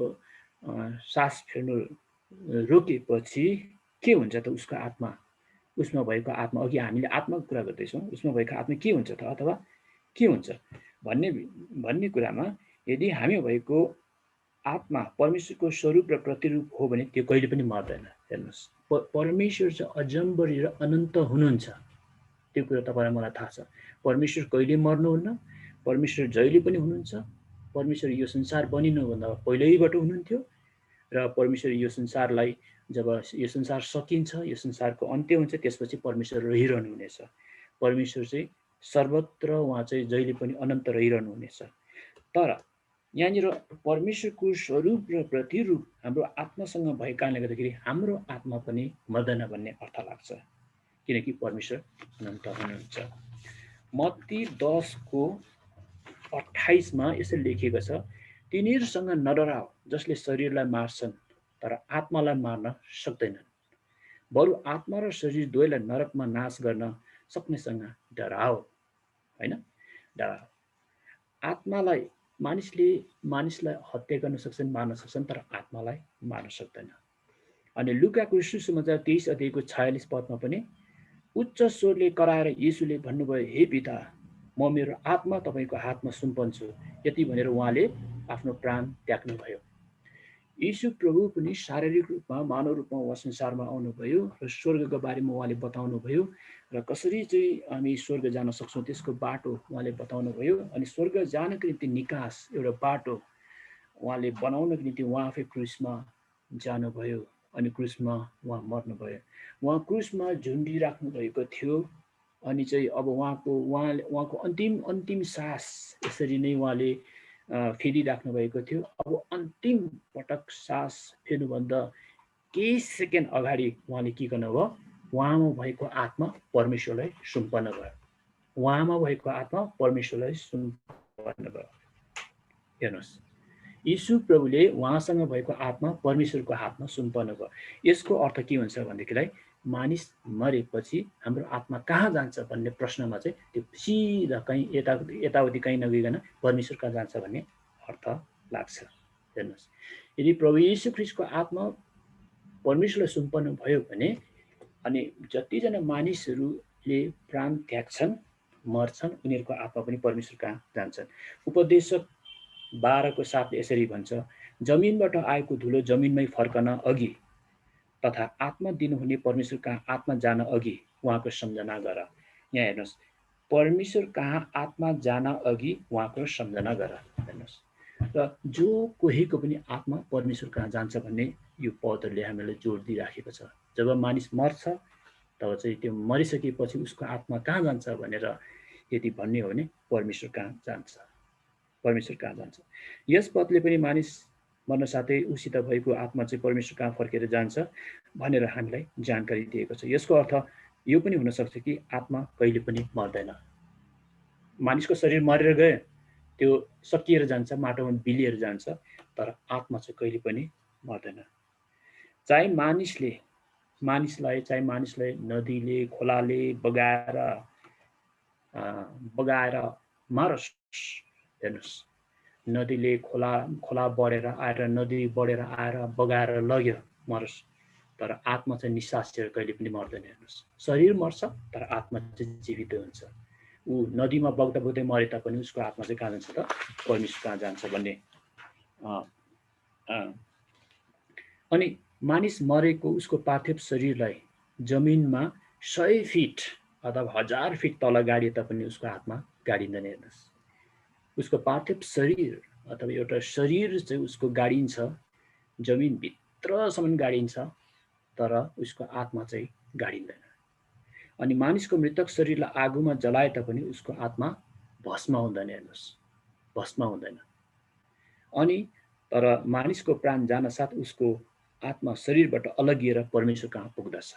सास फेर्नु रोकेपछि के हुन्छ त उसको आत्मा, उसमा भएको आत्मा, अघि हामीले आत्माको कुरा गर्दैछौँ, उसमा भएको आत्मा के हुन्छ त, अथवा के हुन्छ भन्ने कुरामा यदि हामी भएको आत्मा परमेश्वरको स्वरूप र प्रतिरूप हो भने त्यो कहिले पनि मर्दैन। हेर्नुहोस्, परमेश्वर चाहिँ अजम्बरी र अनन्त हुनुहुन्छ, त्यो कुरा तपाईँलाई मलाई थाहा छ। परमेश्वर कहिले मर्नुहुन्न, परमेश्वर जहिले पनि हुनुहुन्छ। परमेश्वर यो संसार बनिनुभन्दा पहिल्यैबाट हुनुहुन्थ्यो र परमेश्वर यो संसारलाई, जब यो संसार सकिन्छ, यो संसारको अन्त्य हुन्छ, त्यसपछि परमेश्वर रहिरहनु हुनेछ। परमेश्वर चाहिँ सर्वत्र, उहाँ चाहिँ जहिले पनि अनन्त रहिरहनु हुनेछ। तर यहाँनिर परमेश्वरको स्वरूप र प्रतिरूप हाम्रो आत्मासँग भएको कारणले गर्दाखेरि हाम्रो आत्मा पनि मर्दैन भन्ने अर्थ लाग्छ, किनकि परमेश्वर अनन्त हुनुहुन्छ। मत्ती 10:28 यसरी लेखिएको छ, तिनीहरूसँग नडराओ जसले शरीरलाई मार्छन् तर आत्मालाई मार्न सक्दैनन्, बरु आत्मा र शरीर दुवैलाई नरकमा नाश गर्न सक्नेसँग डराओ। होइन, डराओ। आत्मालाई मानिसलाई हत्या गर्न सक्छन्, मार्न सक्छन्, तर आत्मालाई मार्न सक्दैन। अनि लुकाको सुसमाचार 23:46 पनि उच्च स्वरले कराएर येशूले भन्नुभयो, हे पिता, म मेरो आत्मा तपाईँको हातमा सुम्पन्छु। यति भनेर उहाँले आफ्नो प्राण त्याग्नुभयो। यीशु प्रभु पनि शारीरिक रूपमा, मानव रूपमा उहाँ संसारमा आउनुभयो र स्वर्गको बारेमा उहाँले बताउनुभयो र कसरी चाहिँ हामी स्वर्ग जान सक्छौँ त्यसको बाटो उहाँले बताउनुभयो। अनि स्वर्ग जानको निम्ति निकास एउटा बाटो उहाँले बनाउनको निम्ति उहाँ आफै क्रुसमा जानुभयो अनि क्रुसमा उहाँ मर्नुभयो। उहाँ क्रुसमा झुन्डिराख्नु भएको थियो अनि चाहिँ अब उहाँको अन्तिम सास यसरी नै उहाँले फेरिराख्नु भएको थियो। अब अन्तिम पटक सास फेर्नुभन्दा केही सेकेन्ड अगाडि उहाँले के गर्नुभयो, उहाँमा भएको आत्मा परमेश्वरलाई सुम्पन्न भयो। उहाँमा भएको आत्मा परमेश्वरलाई सुम्पन्न भयो। हेर्नुहोस्, यीशु प्रभुले उहाँसँग भएको आत्मा परमेश्वरको हातमा सुम्पन्न भयो। यसको अर्थ के हुन्छ भनेदेखिलाई, मानिस मरेपछि हाम्रो आत्मा कहाँ जान्छ भन्ने प्रश्नमा चाहिँ त्यो सिधा कहीँ यताउति कहीँ नगइकन परमेश्वर कहाँ जान्छ भन्ने अर्थ लाग्छ। हेर्नुहोस्, यदि प्रभु यीशु ख्रीष्टको आत्मा परमेश्वरलाई सुम्पन्न भयो भने अनि जतिजना मानिसहरूले प्राण त्याग्छन्, मर्छन्, उनीहरूको आत्मा पनि परमेश्वर कहाँ जान्छन्। उपदेशक 12:7 यसरी भन्छ, जमिनबाट आएको धुलो जमिनमै फर्कन अघि तथा आत्मा दिनुहुने परमेश्वर कहाँ आत्मा जान अघि उहाँको सम्झना गर। यहाँ हेर्नुहोस्, परमेश्वर कहाँ आत्मा जान अघि उहाँको सम्झना गर। हेर्नुहोस्, र जो कोहीको पनि आत्मा परमेश्वर कहाँ जान्छ भन्ने यो पदहरूले हामीलाई जोड दिइराखेको छ। जब मानिस मर्छ तब चाहिँ त्यो मरिसकेपछि उसको आत्मा कहाँ जान्छ भनेर यदि भन्ने हो भने परमेश्वर कहाँ जान्छ, परमेश्वर कहाँ जान्छ। यस पदले पनि मानिस मर्न साथै उसित भएको आत्मा चाहिँ परमेश्वर कहाँ फर्केर जान्छ भनेर हामीलाई जानकारी दिएको छ। यसको अर्थ यो पनि हुनसक्छ कि आत्मा कहिले पनि मर्दैन। मानिसको शरीर मरेर गयो, त्यो सकिएर जान्छ, माटोमा बिलिएर जान्छ, तर आत्मा चाहिँ कहिले पनि मर्दैन। चाहे मानिसलाई नदीले, खोलाले बगाएर मारोस्। हेर्नुहोस्, नदीले खोला बढेर आएर, नदी बढेर आएर बगाएर लग्यो, मरोस्, तर आत्मा चाहिँ निश्वास कहिले पनि मर्दैन। हेर्नुहोस्, शरीर मर्छ तर आत्मा चाहिँ जीवित हुन्छ। ऊ नदीमा बग्दा बग्दै मरे तापनि उसको आत्मा चाहिँ कहाँ जान्छ त? परमेश्वर कहाँ जान्छ भन्ने। अनि मानिस मरेको उसको पार्थिव शरीरलाई जमिनमा 100 फिट अथवा 1000 फिट तल गाडिए तापनि उसको आत्मा गाडिँदैन। हेर्नुहोस्, उसको पार्थिव शरीर अथवा एउटा शरीर चाहिँ उसको गाडिन्छ, जमिनभित्रसम्म गाडिन्छ, तर उसको आत्मा चाहिँ गाडिँदैन। अनि मानिसको मृतक शरीरलाई आगोमा जलाए तापनि उसको आत्मा भस्म हुँदैन। हेर्नुहोस्, भस्म हुँदैन। अनि तर मानिसको प्राण जान साथ उसको आत्मा शरीरबाट अलगिएर परमेश्वर कहाँ पुग्दछ।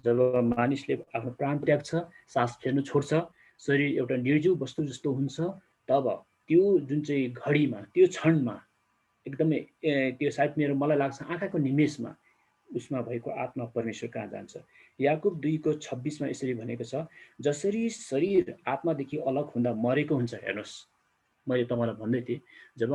जब मानिसले आफ्नो प्राण त्याग्छ, सास फेर्नु छोड्छ, शरीर एउटा निर्जीव वस्तु जस्तो हुन्छ, तब त्यो जुन चाहिँ घडीमा, त्यो क्षणमा एकदमै त्यो सायद मलाई लाग्छ आँखाको निमेषमा उसमा भएको आत्मा परमेश्वर कहाँ जान्छ। याकुब 2:26 यसरी भनेको छ, जसरी शरीर आत्मादेखि अलग हुँदा मरेको हुन्छ। हेर्नुहोस्, मैले तपाईँलाई भन्दै थिएँ, जब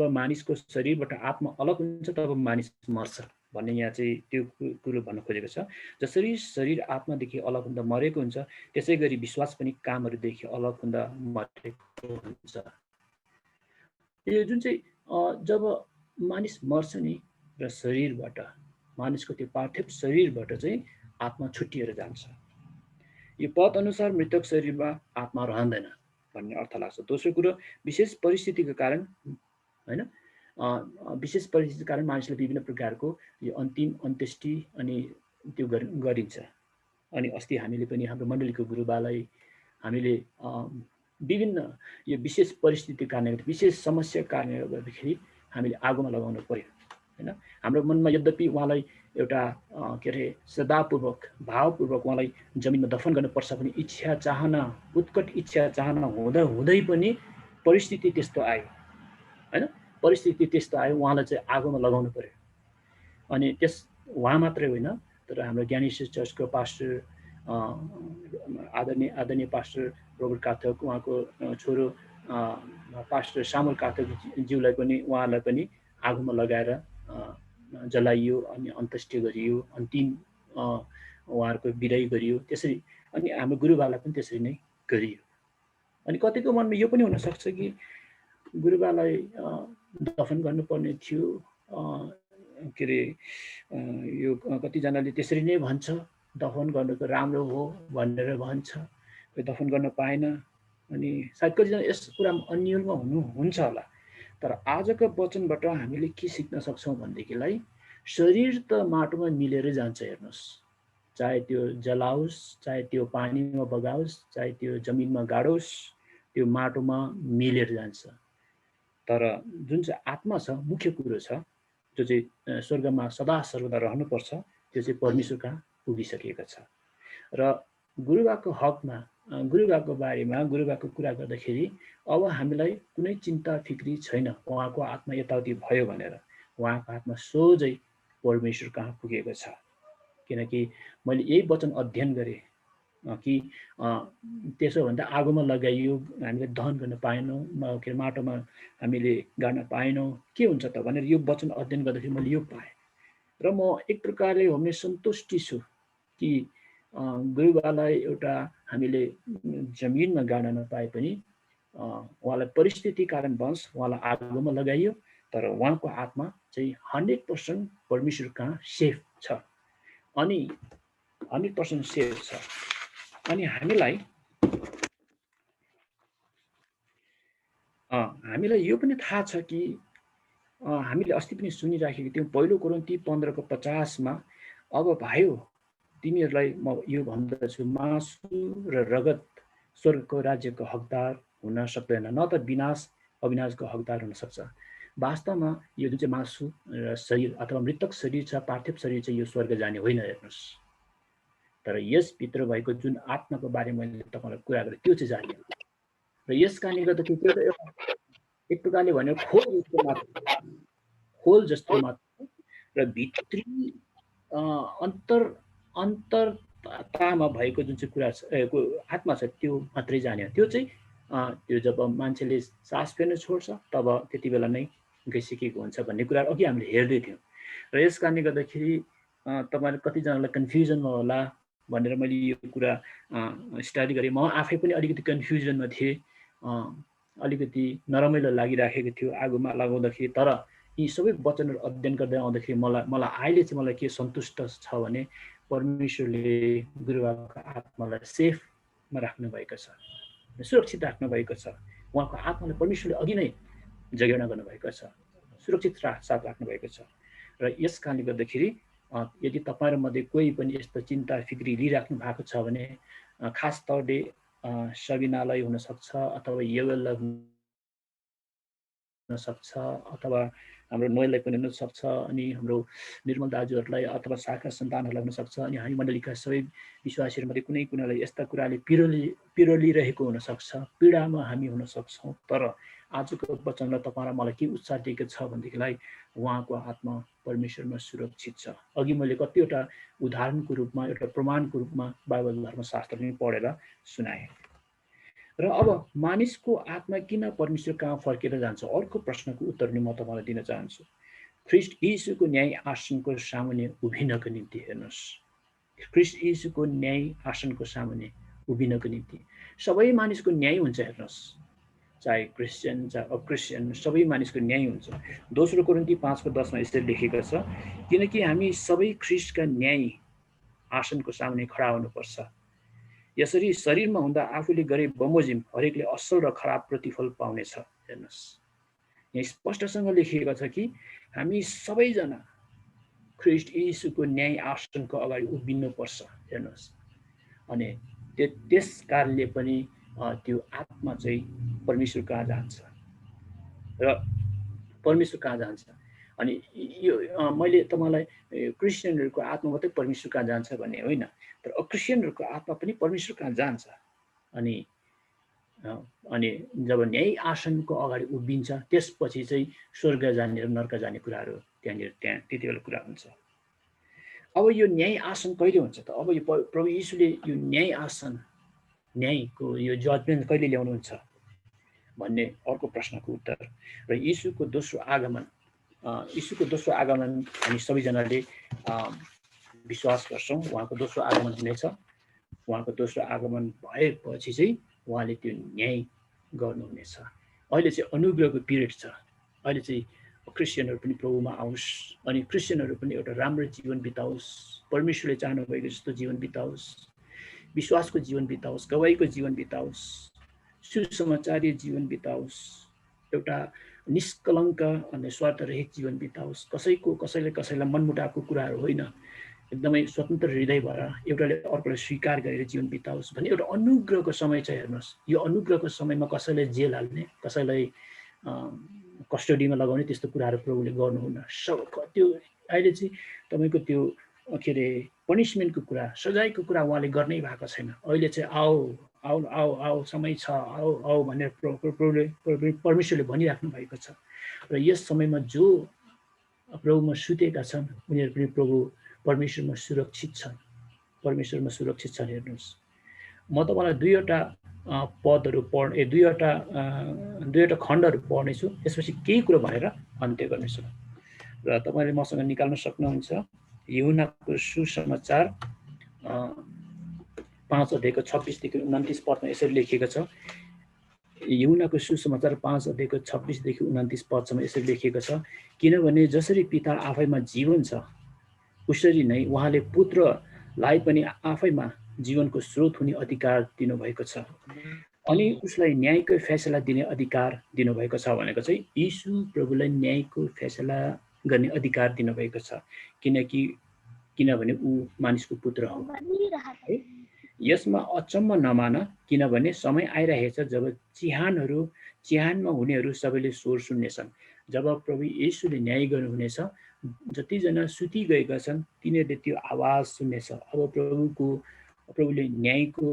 मानिसको शरीरबाट आत्मा अलग हुन्छ तब मानिस मर्छ भन्ने यहाँ चाहिँ त्यो कुरो भन्न खोजेको छ। जसरी शरीर आत्मादेखि अलग हुँदा मरेको हुन्छ, त्यसै गरी विश्वास पनि कामहरूदेखि अलग हुँदा मरेको हुन्छ। यो जुन चाहिँ जब मानिस मर्छ नि र शरीरबाट, मानिसको त्यो पार्थिव शरीरबाट चाहिँ आत्मा छुट्टिएर जान्छ। यो पद अनुसार मृतक शरीरमा आत्मा रहँदैन भन्ने अर्थ लाग्छ। दोस्रो कुरो, विशेष परिस्थितिको कारण हैन, विशेष परिस्थितिको कारण मानिसले विभिन्न प्रकारको यो अन्तिम अन्त्येष्टि अनि त्यो गरिन्छ। अनि अस्ति हामीले पनि हाम्रो मण्डलीको गुरुबालाई हामीले विभिन्न यो विशेष परिस्थितिको कारणले, विशेष समस्याको कारणले गर्दाखेरि हामीले आगोमा लगाउनु पर्यो हैन। हाम्रो मनमा यद्यपि उहाँलाई एउटा के अरे श्रद्धापूर्वक भावपूर्वक उहाँलाई जमिनमा दफन गर्नुपर्छ भने इच्छा चाहना, उत्कट इच्छा चाहना हुँदा हुँदै पनि परिस्थिति त्यस्तो आयो हैन, परिस्थिति त्यस्तो आयो, उहाँलाई चाहिँ आगोमा लगाउनु पर्यो। अनि उहाँ मात्रै होइन, तर हाम्रो ज्ञानेश्वर चर्चको पास्टर आदरणीय पास्टर रोबर्ट काथक, उहाँको छोरो पास्टर सामुल काथक ज्यूलाई पनि, उहाँलाई पनि आगोमा लगाएर जलाइयो अनि अन्त्येष्टि गरियो, अन्तिम उहाँहरूको बिदाई गरियो। त्यसरी अनि हाम्रो गुरुबालाई पनि त्यसरी नै गरियो। अनि कतिको मनमा यो पनि हुनसक्छ कि गुरुबालाई दफन गर्नुपर्ने थियो, के अरे यो कतिजनाले त्यसरी नै भन्छ, दफन गर्नुको राम्रो हो भनेर भन्छ, दफन गर्न पाएन। अनि सायद कतिजना यस कुरामा अन्यलमा हुन्छ होला। तर आजको वचनबाट हामीले के सिक्न सक्छौँ भनेदेखिलाई, शरीर त माटोमा मिलेर जान्छ। हेर्नुहोस्, चाहे त्यो जलाओस्, चाहे त्यो पानीमा बगाओस्, चाहे त्यो जमिनमा गाडोस्, त्यो माटोमा मिलेर जान्छ। तर जुन चाहिँ आत्मा छ, मुख्य कुरो छ, जो चाहिँ स्वर्गमा सदा सर्वदा रहनुपर्छ, त्यो चाहिँ परमेश्वर कहाँ पुगिसकेको छ। र गुरुबाको हकमा, गुरुबाको बारेमा, गुरुबाको कुरा गर्दाखेरि अब हामीलाई कुनै चिन्ता फिक्री छैन उहाँको आत्मा यताउति भयो भनेर। उहाँको आत्मा सोझै परमेश्वर कहाँ पुगेको छ। किनकि मैले यही वचन अध्ययन गरेँ कि त्यसो भन्दा आगोमा लगाइयो, हामीले दहन गर्न पाएनौँ, के माटोमा हामीले गाड्न पाएनौँ, के हुन्छ त भनेर यो वचन अध्ययन गर्दाखेरि मैले यो पाएँ। र म एक प्रकारले हो भने सन्तुष्टि छु कि गुरुबालाई एउटा हामीले जमिनमा गाड्न नपाए पनि उहाँलाई परिस्थिति कारणवश उहाँलाई आगोमा लगाइयो, तर उहाँको आत्मा चाहिँ 100% परमेश्वर कहाँ सेफ छ। अनि 100% सेफ छ। अनि हामीलाई यो पनि थाहा छ कि हामीले अस्ति पनि सुनिराखेको थियौँ, पहिलो कोरिन्थी 15:50 अब भाइयो तिमीहरूलाई म यो भन्दछु, मासु र रगत स्वर्गको राज्यको हकदार हुन सक्दैन, न त विनाश अविनाशको हकदार हुन सक्छ। वास्तवमा यो जुन चाहिँ मासु र शरीर अथवा मृतक शरीर छ, पार्थिव शरीर चाहिँ यो स्वर्ग जाने होइन। हेर्नुहोस्, तर यसभित्र भएको जुन आत्माको बारेमा मैले तपाईँलाई कुरा गरेँ त्यो चाहिँ जाने। र यस कारणले गर्दाखेरि त्यो त एक प्रकारले भने खोल जस्तो मात्र र भित्री अन्तरतामा भएको जुन चाहिँ कुरा छ, आत्मा छ, त्यो मात्रै जाने। त्यो चाहिँ त्यो जब मान्छेले सास फेर्न छोड्छ तब त्यति बेला नै गइसकेको हुन्छ भन्ने कुराहरू अघि हामीले हेर्दै थियौँ। र यस कारणले गर्दाखेरि तपाईँहरू कतिजनालाई कन्फ्युजनमा होला भनेर मैले यो कुरा स्टडी गरेँ। म आफै पनि अलिकति कन्फ्युजनमा थिएँ, अलिकति नरमाइलो लागिराखेको थियो आगोमा लगाउँदाखेरि। तर यी सबै वचनहरू अध्ययन गर्दै आउँदाखेरि मलाई अहिले चाहिँ मलाई के सन्तुष्ट छ भने परमेश्वरले गुरुबाको आत्मालाई सेफमा राख्नुभएको छ, सुरक्षित राख्नुभएको छ। उहाँको आत्मालाई परमेश्वरले अघि नै जगेर्ना गर्नुभएको छ, सुरक्षित साथ राख्नुभएको छ। र यस कारणले गर्दाखेरि यदि तपाईँहरूमध्ये कोही पनि यस्तो चिन्ता फिक्री लिइराख्नु भएको छ भने खास तौरले सबिनालाई हुनसक्छ अथवा येवललाई हुनसक्छ अथवा हाम्रो नोयललाई पनि हुनसक्छ, अनि हाम्रो निर्मल दाजुहरूलाई अथवा शाखा सन्तानहरूलाई हुनसक्छ, अनि हामी मण्डलीका सबै विश्वासीहरूमध्ये कुनै कुनालाई यस्ता कुराले पिरोलिरहेको हुनसक्छ, पीडामा हामी हुनसक्छौँ। तर आजको वचनलाई तपाईँलाई मलाई के उत्साह दिएको छ भनेदेखिलाई उहाँको आत्मा परमेश्वरमा सुरक्षित छ। अघि मैले कतिवटा उदाहरणको रूपमा, एउटा प्रमाणको रूपमा बाइबल धर्मशास्त्र पनि पढेर सुनाएँ। र अब मानिसको आत्मा किन परमेश्वर कहाँ फर्केर जान्छ, अर्को प्रश्नको उत्तर नि म तपाईँलाई दिन चाहन्छु। ख्रिस्ट यीशुको न्याय आसनको सामुन्ने उभिनको निम्ति हेर्नुहोस्, ख्रिस्ट यीशुको न्याय आसनको सामुन्ने उभिनको निम्ति सबै मानिसको न्याय हुन्छ। हेर्नुहोस्, चाहे क्रिस्चियन चाहे अक्रिस्चियन सबै मानिसको न्याय हुन्छ। दोस्रो कोरिन्थी 5:10 यसरी लेखेको छ, किनकि हामी सबै ख्रिस्टका न्याय आसनको सामुन्ने खडा हुनुपर्छ। यसरी शरीरमा हुँदा आफूले गरे बमोजिम हरेकले असल र खराब प्रतिफल पाउनेछ। हेर्नुहोस्, यहाँ स्पष्टसँग लेखिएको छ कि हामी सबैजना ख्रिस्ट यीशुको न्याय आसनको अगाडि उभिनुपर्छ। हेर्नुहोस्, अनि त्यस कारणले पनि त्यो आत्मा चाहिँ परमेश्वर कहाँ जान्छ र परमेश्वर कहाँ जान्छ। अनि यो मैले तपाईँलाई क्रिस्चियनहरूको आत्मा मात्रै परमेश्वर कहाँ जान्छ भन्ने होइन, तर अक्रिस्चियनहरूको आत्मा पनि परमेश्वर कहाँ जान्छ। अनि जब न्याय आसनको अगाडि उभिन्छ त्यसपछि चाहिँ स्वर्ग जाने र नर्क जाने कुराहरू त्यहाँ त्यति बेला कुरा हुन्छ। अब यो न्याय आसन कहिले हुन्छ त? अब यो प्रभु यीशुले यो न्याय आसन, न्यायको यो जजमेन्ट कहिले ल्याउनुहुन्छ भन्ने अर्को प्रश्नको उत्तर। र यीशुको दोस्रो आगमन हामी सबैजनाले विश्वास गर्छौँ। उहाँको दोस्रो आगमन हुनेछ। उहाँको दोस्रो आगमन भएपछि चाहिँ उहाँले त्यो न्याय गर्नुहुनेछ। अहिले चाहिँ अनुग्रहको पिरियड छ। अहिले चाहिँ क्रिस्चियनहरू पनि प्रभुमा आओस्, अनि क्रिस्चियनहरू पनि एउटा राम्रो जीवन बिताओस्, परमेश्वरले चाहनुभएको जस्तो जीवन बिताओस्, विश्वासको जीवन बिताओस्, गवाईको जीवन बिताओस्, सुसमाचारी जीवन बिताओस्, एउटा निष्कलङ्क अनि स्वार्थरहित जीवन बिताओस्, कसैलाई मनमुटाएको कुराहरू होइन, एकदमै स्वतन्त्र हृदय भएर एउटाले अर्कोलाई स्वीकार गरेर जीवन बिताओस् भन्ने एउटा अनुग्रहको समय छ। हेर्नुहोस्, यो अनुग्रहको समयमा कसैलाई जेल हाल्ने, कसैलाई कस्टडीमा लगाउने त्यस्तो कुराहरू प्रभुले गर्नुहुन्न। त्यो अहिले चाहिँ तपाईँको त्यो के अरे पनिसमेन्टको कुरा, सजायको कुरा उहाँले गर्नै भएको छैन। अहिले चाहिँ आओ आओ आओ आओ समय छ, आओ आओ भनेर परमेश्वरले भनिराख्नु भएको छ। र यस समयमा जो प्रभुमा सुतेका छन् उनीहरू पनि परमेश्वरमा सुरक्षित छन्, परमेश्वरमा सुरक्षित छन्। हेर्नुहोस्, म तपाईँलाई दुईवटा खण्डहरू पढ्नेछु, त्यसपछि केही कुरो भनेर अन्त्य गर्नेछु। र तपाईँले मसँग निकाल्न सक्नुहुन्छ यूहन्नाको सुसमाचार 5:26-29 पदमा यसरी लेखिएको छ। यूहन्नाको सुसमाचार 5:26-29 पदसम्म यसरी लेखिएको छ, किनभने जसरी पिता आफैमा जीवन छ उसरी नै उहाँले पुत्रलाई पनि आफैमा जीवनको स्रोत हुने अधिकार दिनुभएको छ, अनि उसलाई न्यायको फैसला दिने अधिकार दिनुभएको छ। भनेको चाहिँ यीशु प्रभुलाई न्यायको फैसला गर्ने अधिकार दिनुभएको छ, किनभने ऊ मानिसको पुत्र हो। यसमा अचम्म नमान, किनभने समय आइरहेछ जब चिहानमा हुनेहरू सबैले स्वर सुन्नेछन्। जब प्रभु येशूले न्याय गर्नुहुनेछ, जतिजना सुति गएका छन् तिनीहरूले त्यो आवाज सुन्नेछ। अब प्रभुले न्यायको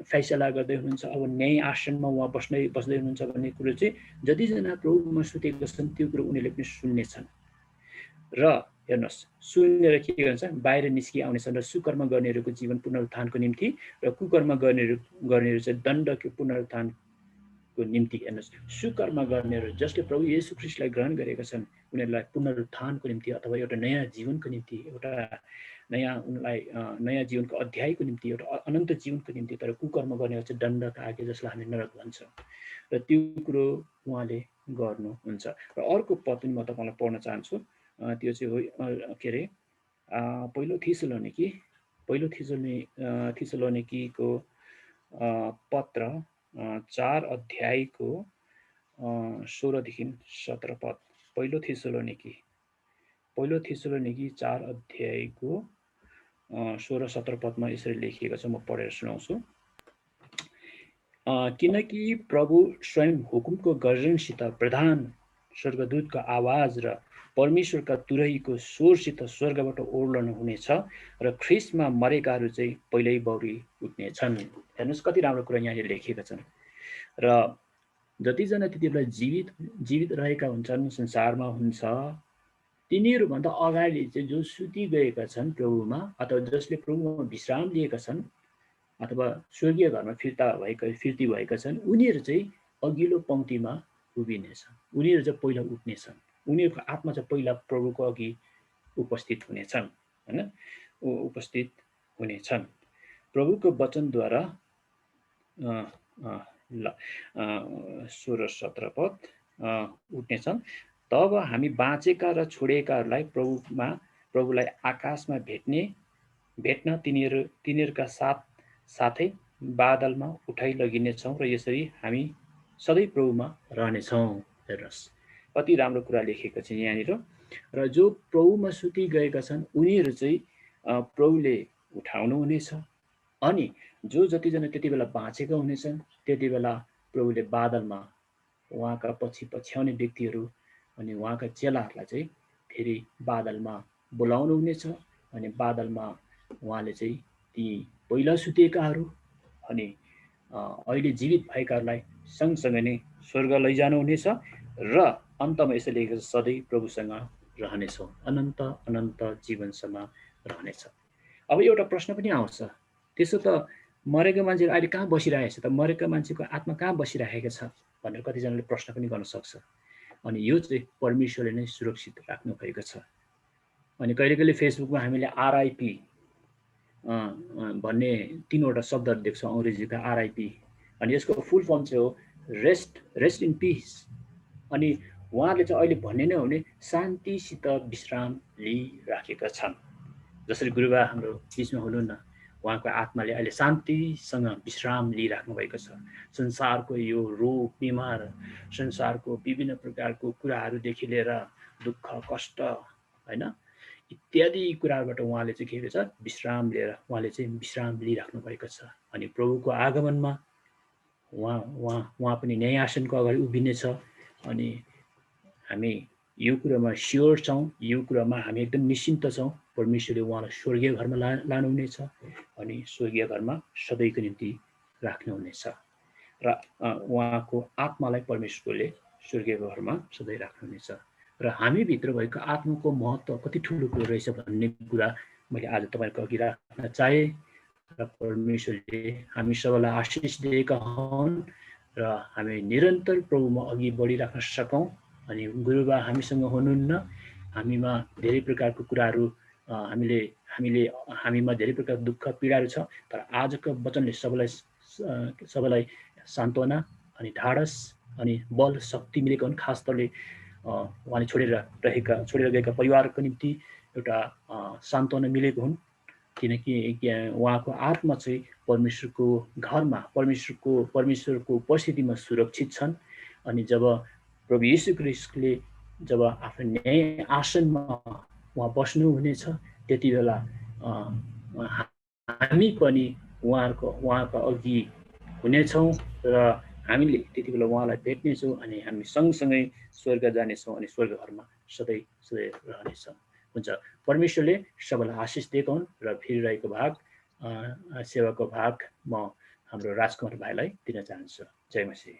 फैसला गर्दै हुनुहुन्छ। अब न्याय आसनमा उहाँ बस्दै हुनुहुन्छ भन्ने कुरो चाहिँ जतिजना प्रभुमा सुतेका छन् त्यो कुरो उनीहरूले पनि सुन्नेछन्। र हेर्नुहोस्, सुनेर के गर्छ, बाहिर निस्कि आउनेछन् र सुकर्म गर्नेहरूको जीवन पुनरुत्थानको निम्ति र कुकर्म गर्नेहरू चाहिँ दण्डको पुनरुत्थान को निम्ति हेर्नुहोस् सुकर्म गर्नेहरू जसले प्रभु येशू ख्रीष्टलाई ग्रहण गरेका छन् उनीहरूलाई पुनरुत्थानको निम्ति अथवा एउटा नयाँ जीवनको निम्ति एउटा नयाँ उनलाई नयाँ जीवनको अध्यायको निम्ति एउटा अनन्त जीवनको निम्ति तर कुकर्म गर्नेहरू चाहिँ दण्डका आगे जसलाई हामी नरक भन्छ र त्यो कुरो उहाँले गर्नुहुन्छ। र अर्को पद पनि म तपाईँलाई पढ्न चाहन्छु त्यो चाहिँ हो के अरे पहिलो थिसलोनिकीको पत्र 4 अध्यायको 16देखि 17 पद। पहिलो थिसलोनिकी 4 अध्यायको 16-17 पदमा यसरी लेखिएको छ, म पढेर सुनाउँछु। किनकि प्रभु स्वयं हुकुमको गर्जनसित प्रधान स्वर्गदूतको आवाज र परमेश्वरका तुरहीको स्वरसित स्वर्गबाट ओर्लन हुनेछ र ख्रिस्टमा मरेकाहरू चाहिँ पहिल्यै बौरी उठ्नेछन्। हेर्नुहोस् कति राम्रो कुरा यहाँनिर लेखिएका छन्। र जतिजना त्यति बेला जीवित रहेका हुन्छन् संसारमा हुन्छ तिनीहरूभन्दा अगाडि चाहिँ जो सुति गएका छन् प्रभुमा अथवा जसले प्रभुमा विश्राम लिएका छन् अथवा स्वर्गीय घरमा फिर्ती भएका छन् उनीहरू चाहिँ अघिल्लो पङ्क्तिमा उभिनेछन्। उनीहरू चाहिँ पहिला उठ्नेछन्। उनीहरूको आत्मा चाहिँ पहिला प्रभुको अघि उपस्थित हुनेछन् हैन, उपस्थित हुनेछन्। प्रभुको वचनद्वारा 16-17 पद उठ्नेछन्। तब हामी बाँचेका र छोडेकाहरूलाई प्रभुलाई आकाशमा भेट्न तिनीहरूका साथै बादलमा उठाइ लगिनेछौँ र यसरी हामी सधैँ प्रभुमा रहनेछौँ। हेर्नुहोस् कति राम्रो कुरा लेखेको छ यहाँनिर। र जो प्रभुमा सुति गएका छन् उनीहरू चाहिँ प्रभुले उठाउनु हुनेछ। अनि जो जतिजना त्यति बेला बाँचेका हुनेछन् त्यति बेला प्रभुले बादलमा उहाँका पछि पछ्याउने व्यक्तिहरू अनि उहाँका चेलाहरूलाई चाहिँ फेरि बादलमा बोलाउनु हुनेछ। अनि बादलमा उहाँले चाहिँ ती पहिला सुतेकाहरू अनि अहिले जीवित भएकाहरूलाई सँगसँगै नै स्वर्ग लैजानुहुनेछ र अन्तमा यसो लेखेको छ सधैँ प्रभुसँग रहनेछौँ, अनन्त अनन्त जीवनसम्म रहनेछ। अब एउटा प्रश्न पनि आउँछ, त्यसो त मरेको मान्छेहरू अहिले कहाँ बसिरहेको छ त, मरेको मान्छेको आत्मा कहाँ बसिरहेको छ भनेर कतिजनाले प्रश्न पनि गर्न सक्छ। अनि यो चाहिँ परमेश्वरले नै सुरक्षित राख्नु भएको छ। अनि कहिले कहिले फेसबुकमा हामीले आरआइपी भन्ने 3वटा शब्दहरू देख्छौँ अङ्ग्रेजीका आरआइपी। अनि यसको फुल फर्म चाहिँ हो रेस्ट इन पिस। अनि उहाँले चाहिँ अहिले भन्ने नै हो भने शान्तिसित विश्राम लिइराखेका छन्। जसरी गुरुबा हाम्रो बिचमा हुनुहुन्न, उहाँको आत्माले अहिले शान्तिसँग विश्राम लिइराख्नु भएको छ। संसारको यो रोग बिमार, संसारको विभिन्न प्रकारको कुराहरूदेखि लिएर दुःख कष्ट होइन इत्यादि कुराबाट उहाँले चाहिँ के छ विश्राम लिएर उहाँले चाहिँ विश्राम लिइराख्नु भएको छ। अनि प्रभुको आगमनमा उहाँ पनि न्यायासनको अगाडि उभिनेछ। अनि हामी यो कुरामा स्योर छौँ, यो कुरामा हामी एकदम निश्चिन्त छौँ, परमेश्वरले उहाँलाई स्वर्गीय घरमा लानुहुनेछ अनि स्वर्गीय घरमा सधैँको निम्ति राख्नुहुनेछ र उहाँको आत्मालाई परमेश्वरले स्वर्गीय घरमा सधैँ राख्नुहुनेछ। र हामीभित्र भएको आत्माको महत्त्व कति ठुलो कुरो रहेछ भन्ने कुरा मैले आज तपाईँको अघि राख्न चाहेँ। र परमेश्वरले हामी सबैलाई आशिष दिएका हुन् र हामी निरन्तर प्रभुमा अघि बढिराख्न सकौँ। अनि गुरुबा हामीसँग हुनुहुन्न, हामीमा धेरै प्रकारको कुराहरू हामीमा धेरै प्रकारको दुःख पीडाहरू छ, तर आजको वचनले सबैलाई सान्त्वना अनि ढाडस अनि बल शक्ति मिलेको हुन्। खास तौरले उहाँले छोडेर गएका परिवारको निम्ति एउटा सान्त्वना मिलेको हुन्, किनकि उहाँको आत्मा चाहिँ परमेश्वरको घरमा परमेश्वरको उपस्थितिमा सुरक्षित छन्। अनि जब प्रभु येशू ख्रीष्टले जब आफ्नो न्याय आसनमा उहाँ बस्नुहुनेछ त्यति बेला हामी पनि उहाँको अघि हुनेछौँ र हामीले त्यति बेला उहाँलाई भेट्नेछौँ अनि हामी सँगसँगै स्वर्ग जानेछौँ अनि स्वर्ग घरमा सधैँ रहनेछौँ। हुन्छ, परमेश्वरले सबैलाई आशिष दिएको हुन्। र फेरि रहेको भाग सेवाको भाग म हाम्रो राजकुमार भाइलाई दिन चाहन्छु। जय मसीह।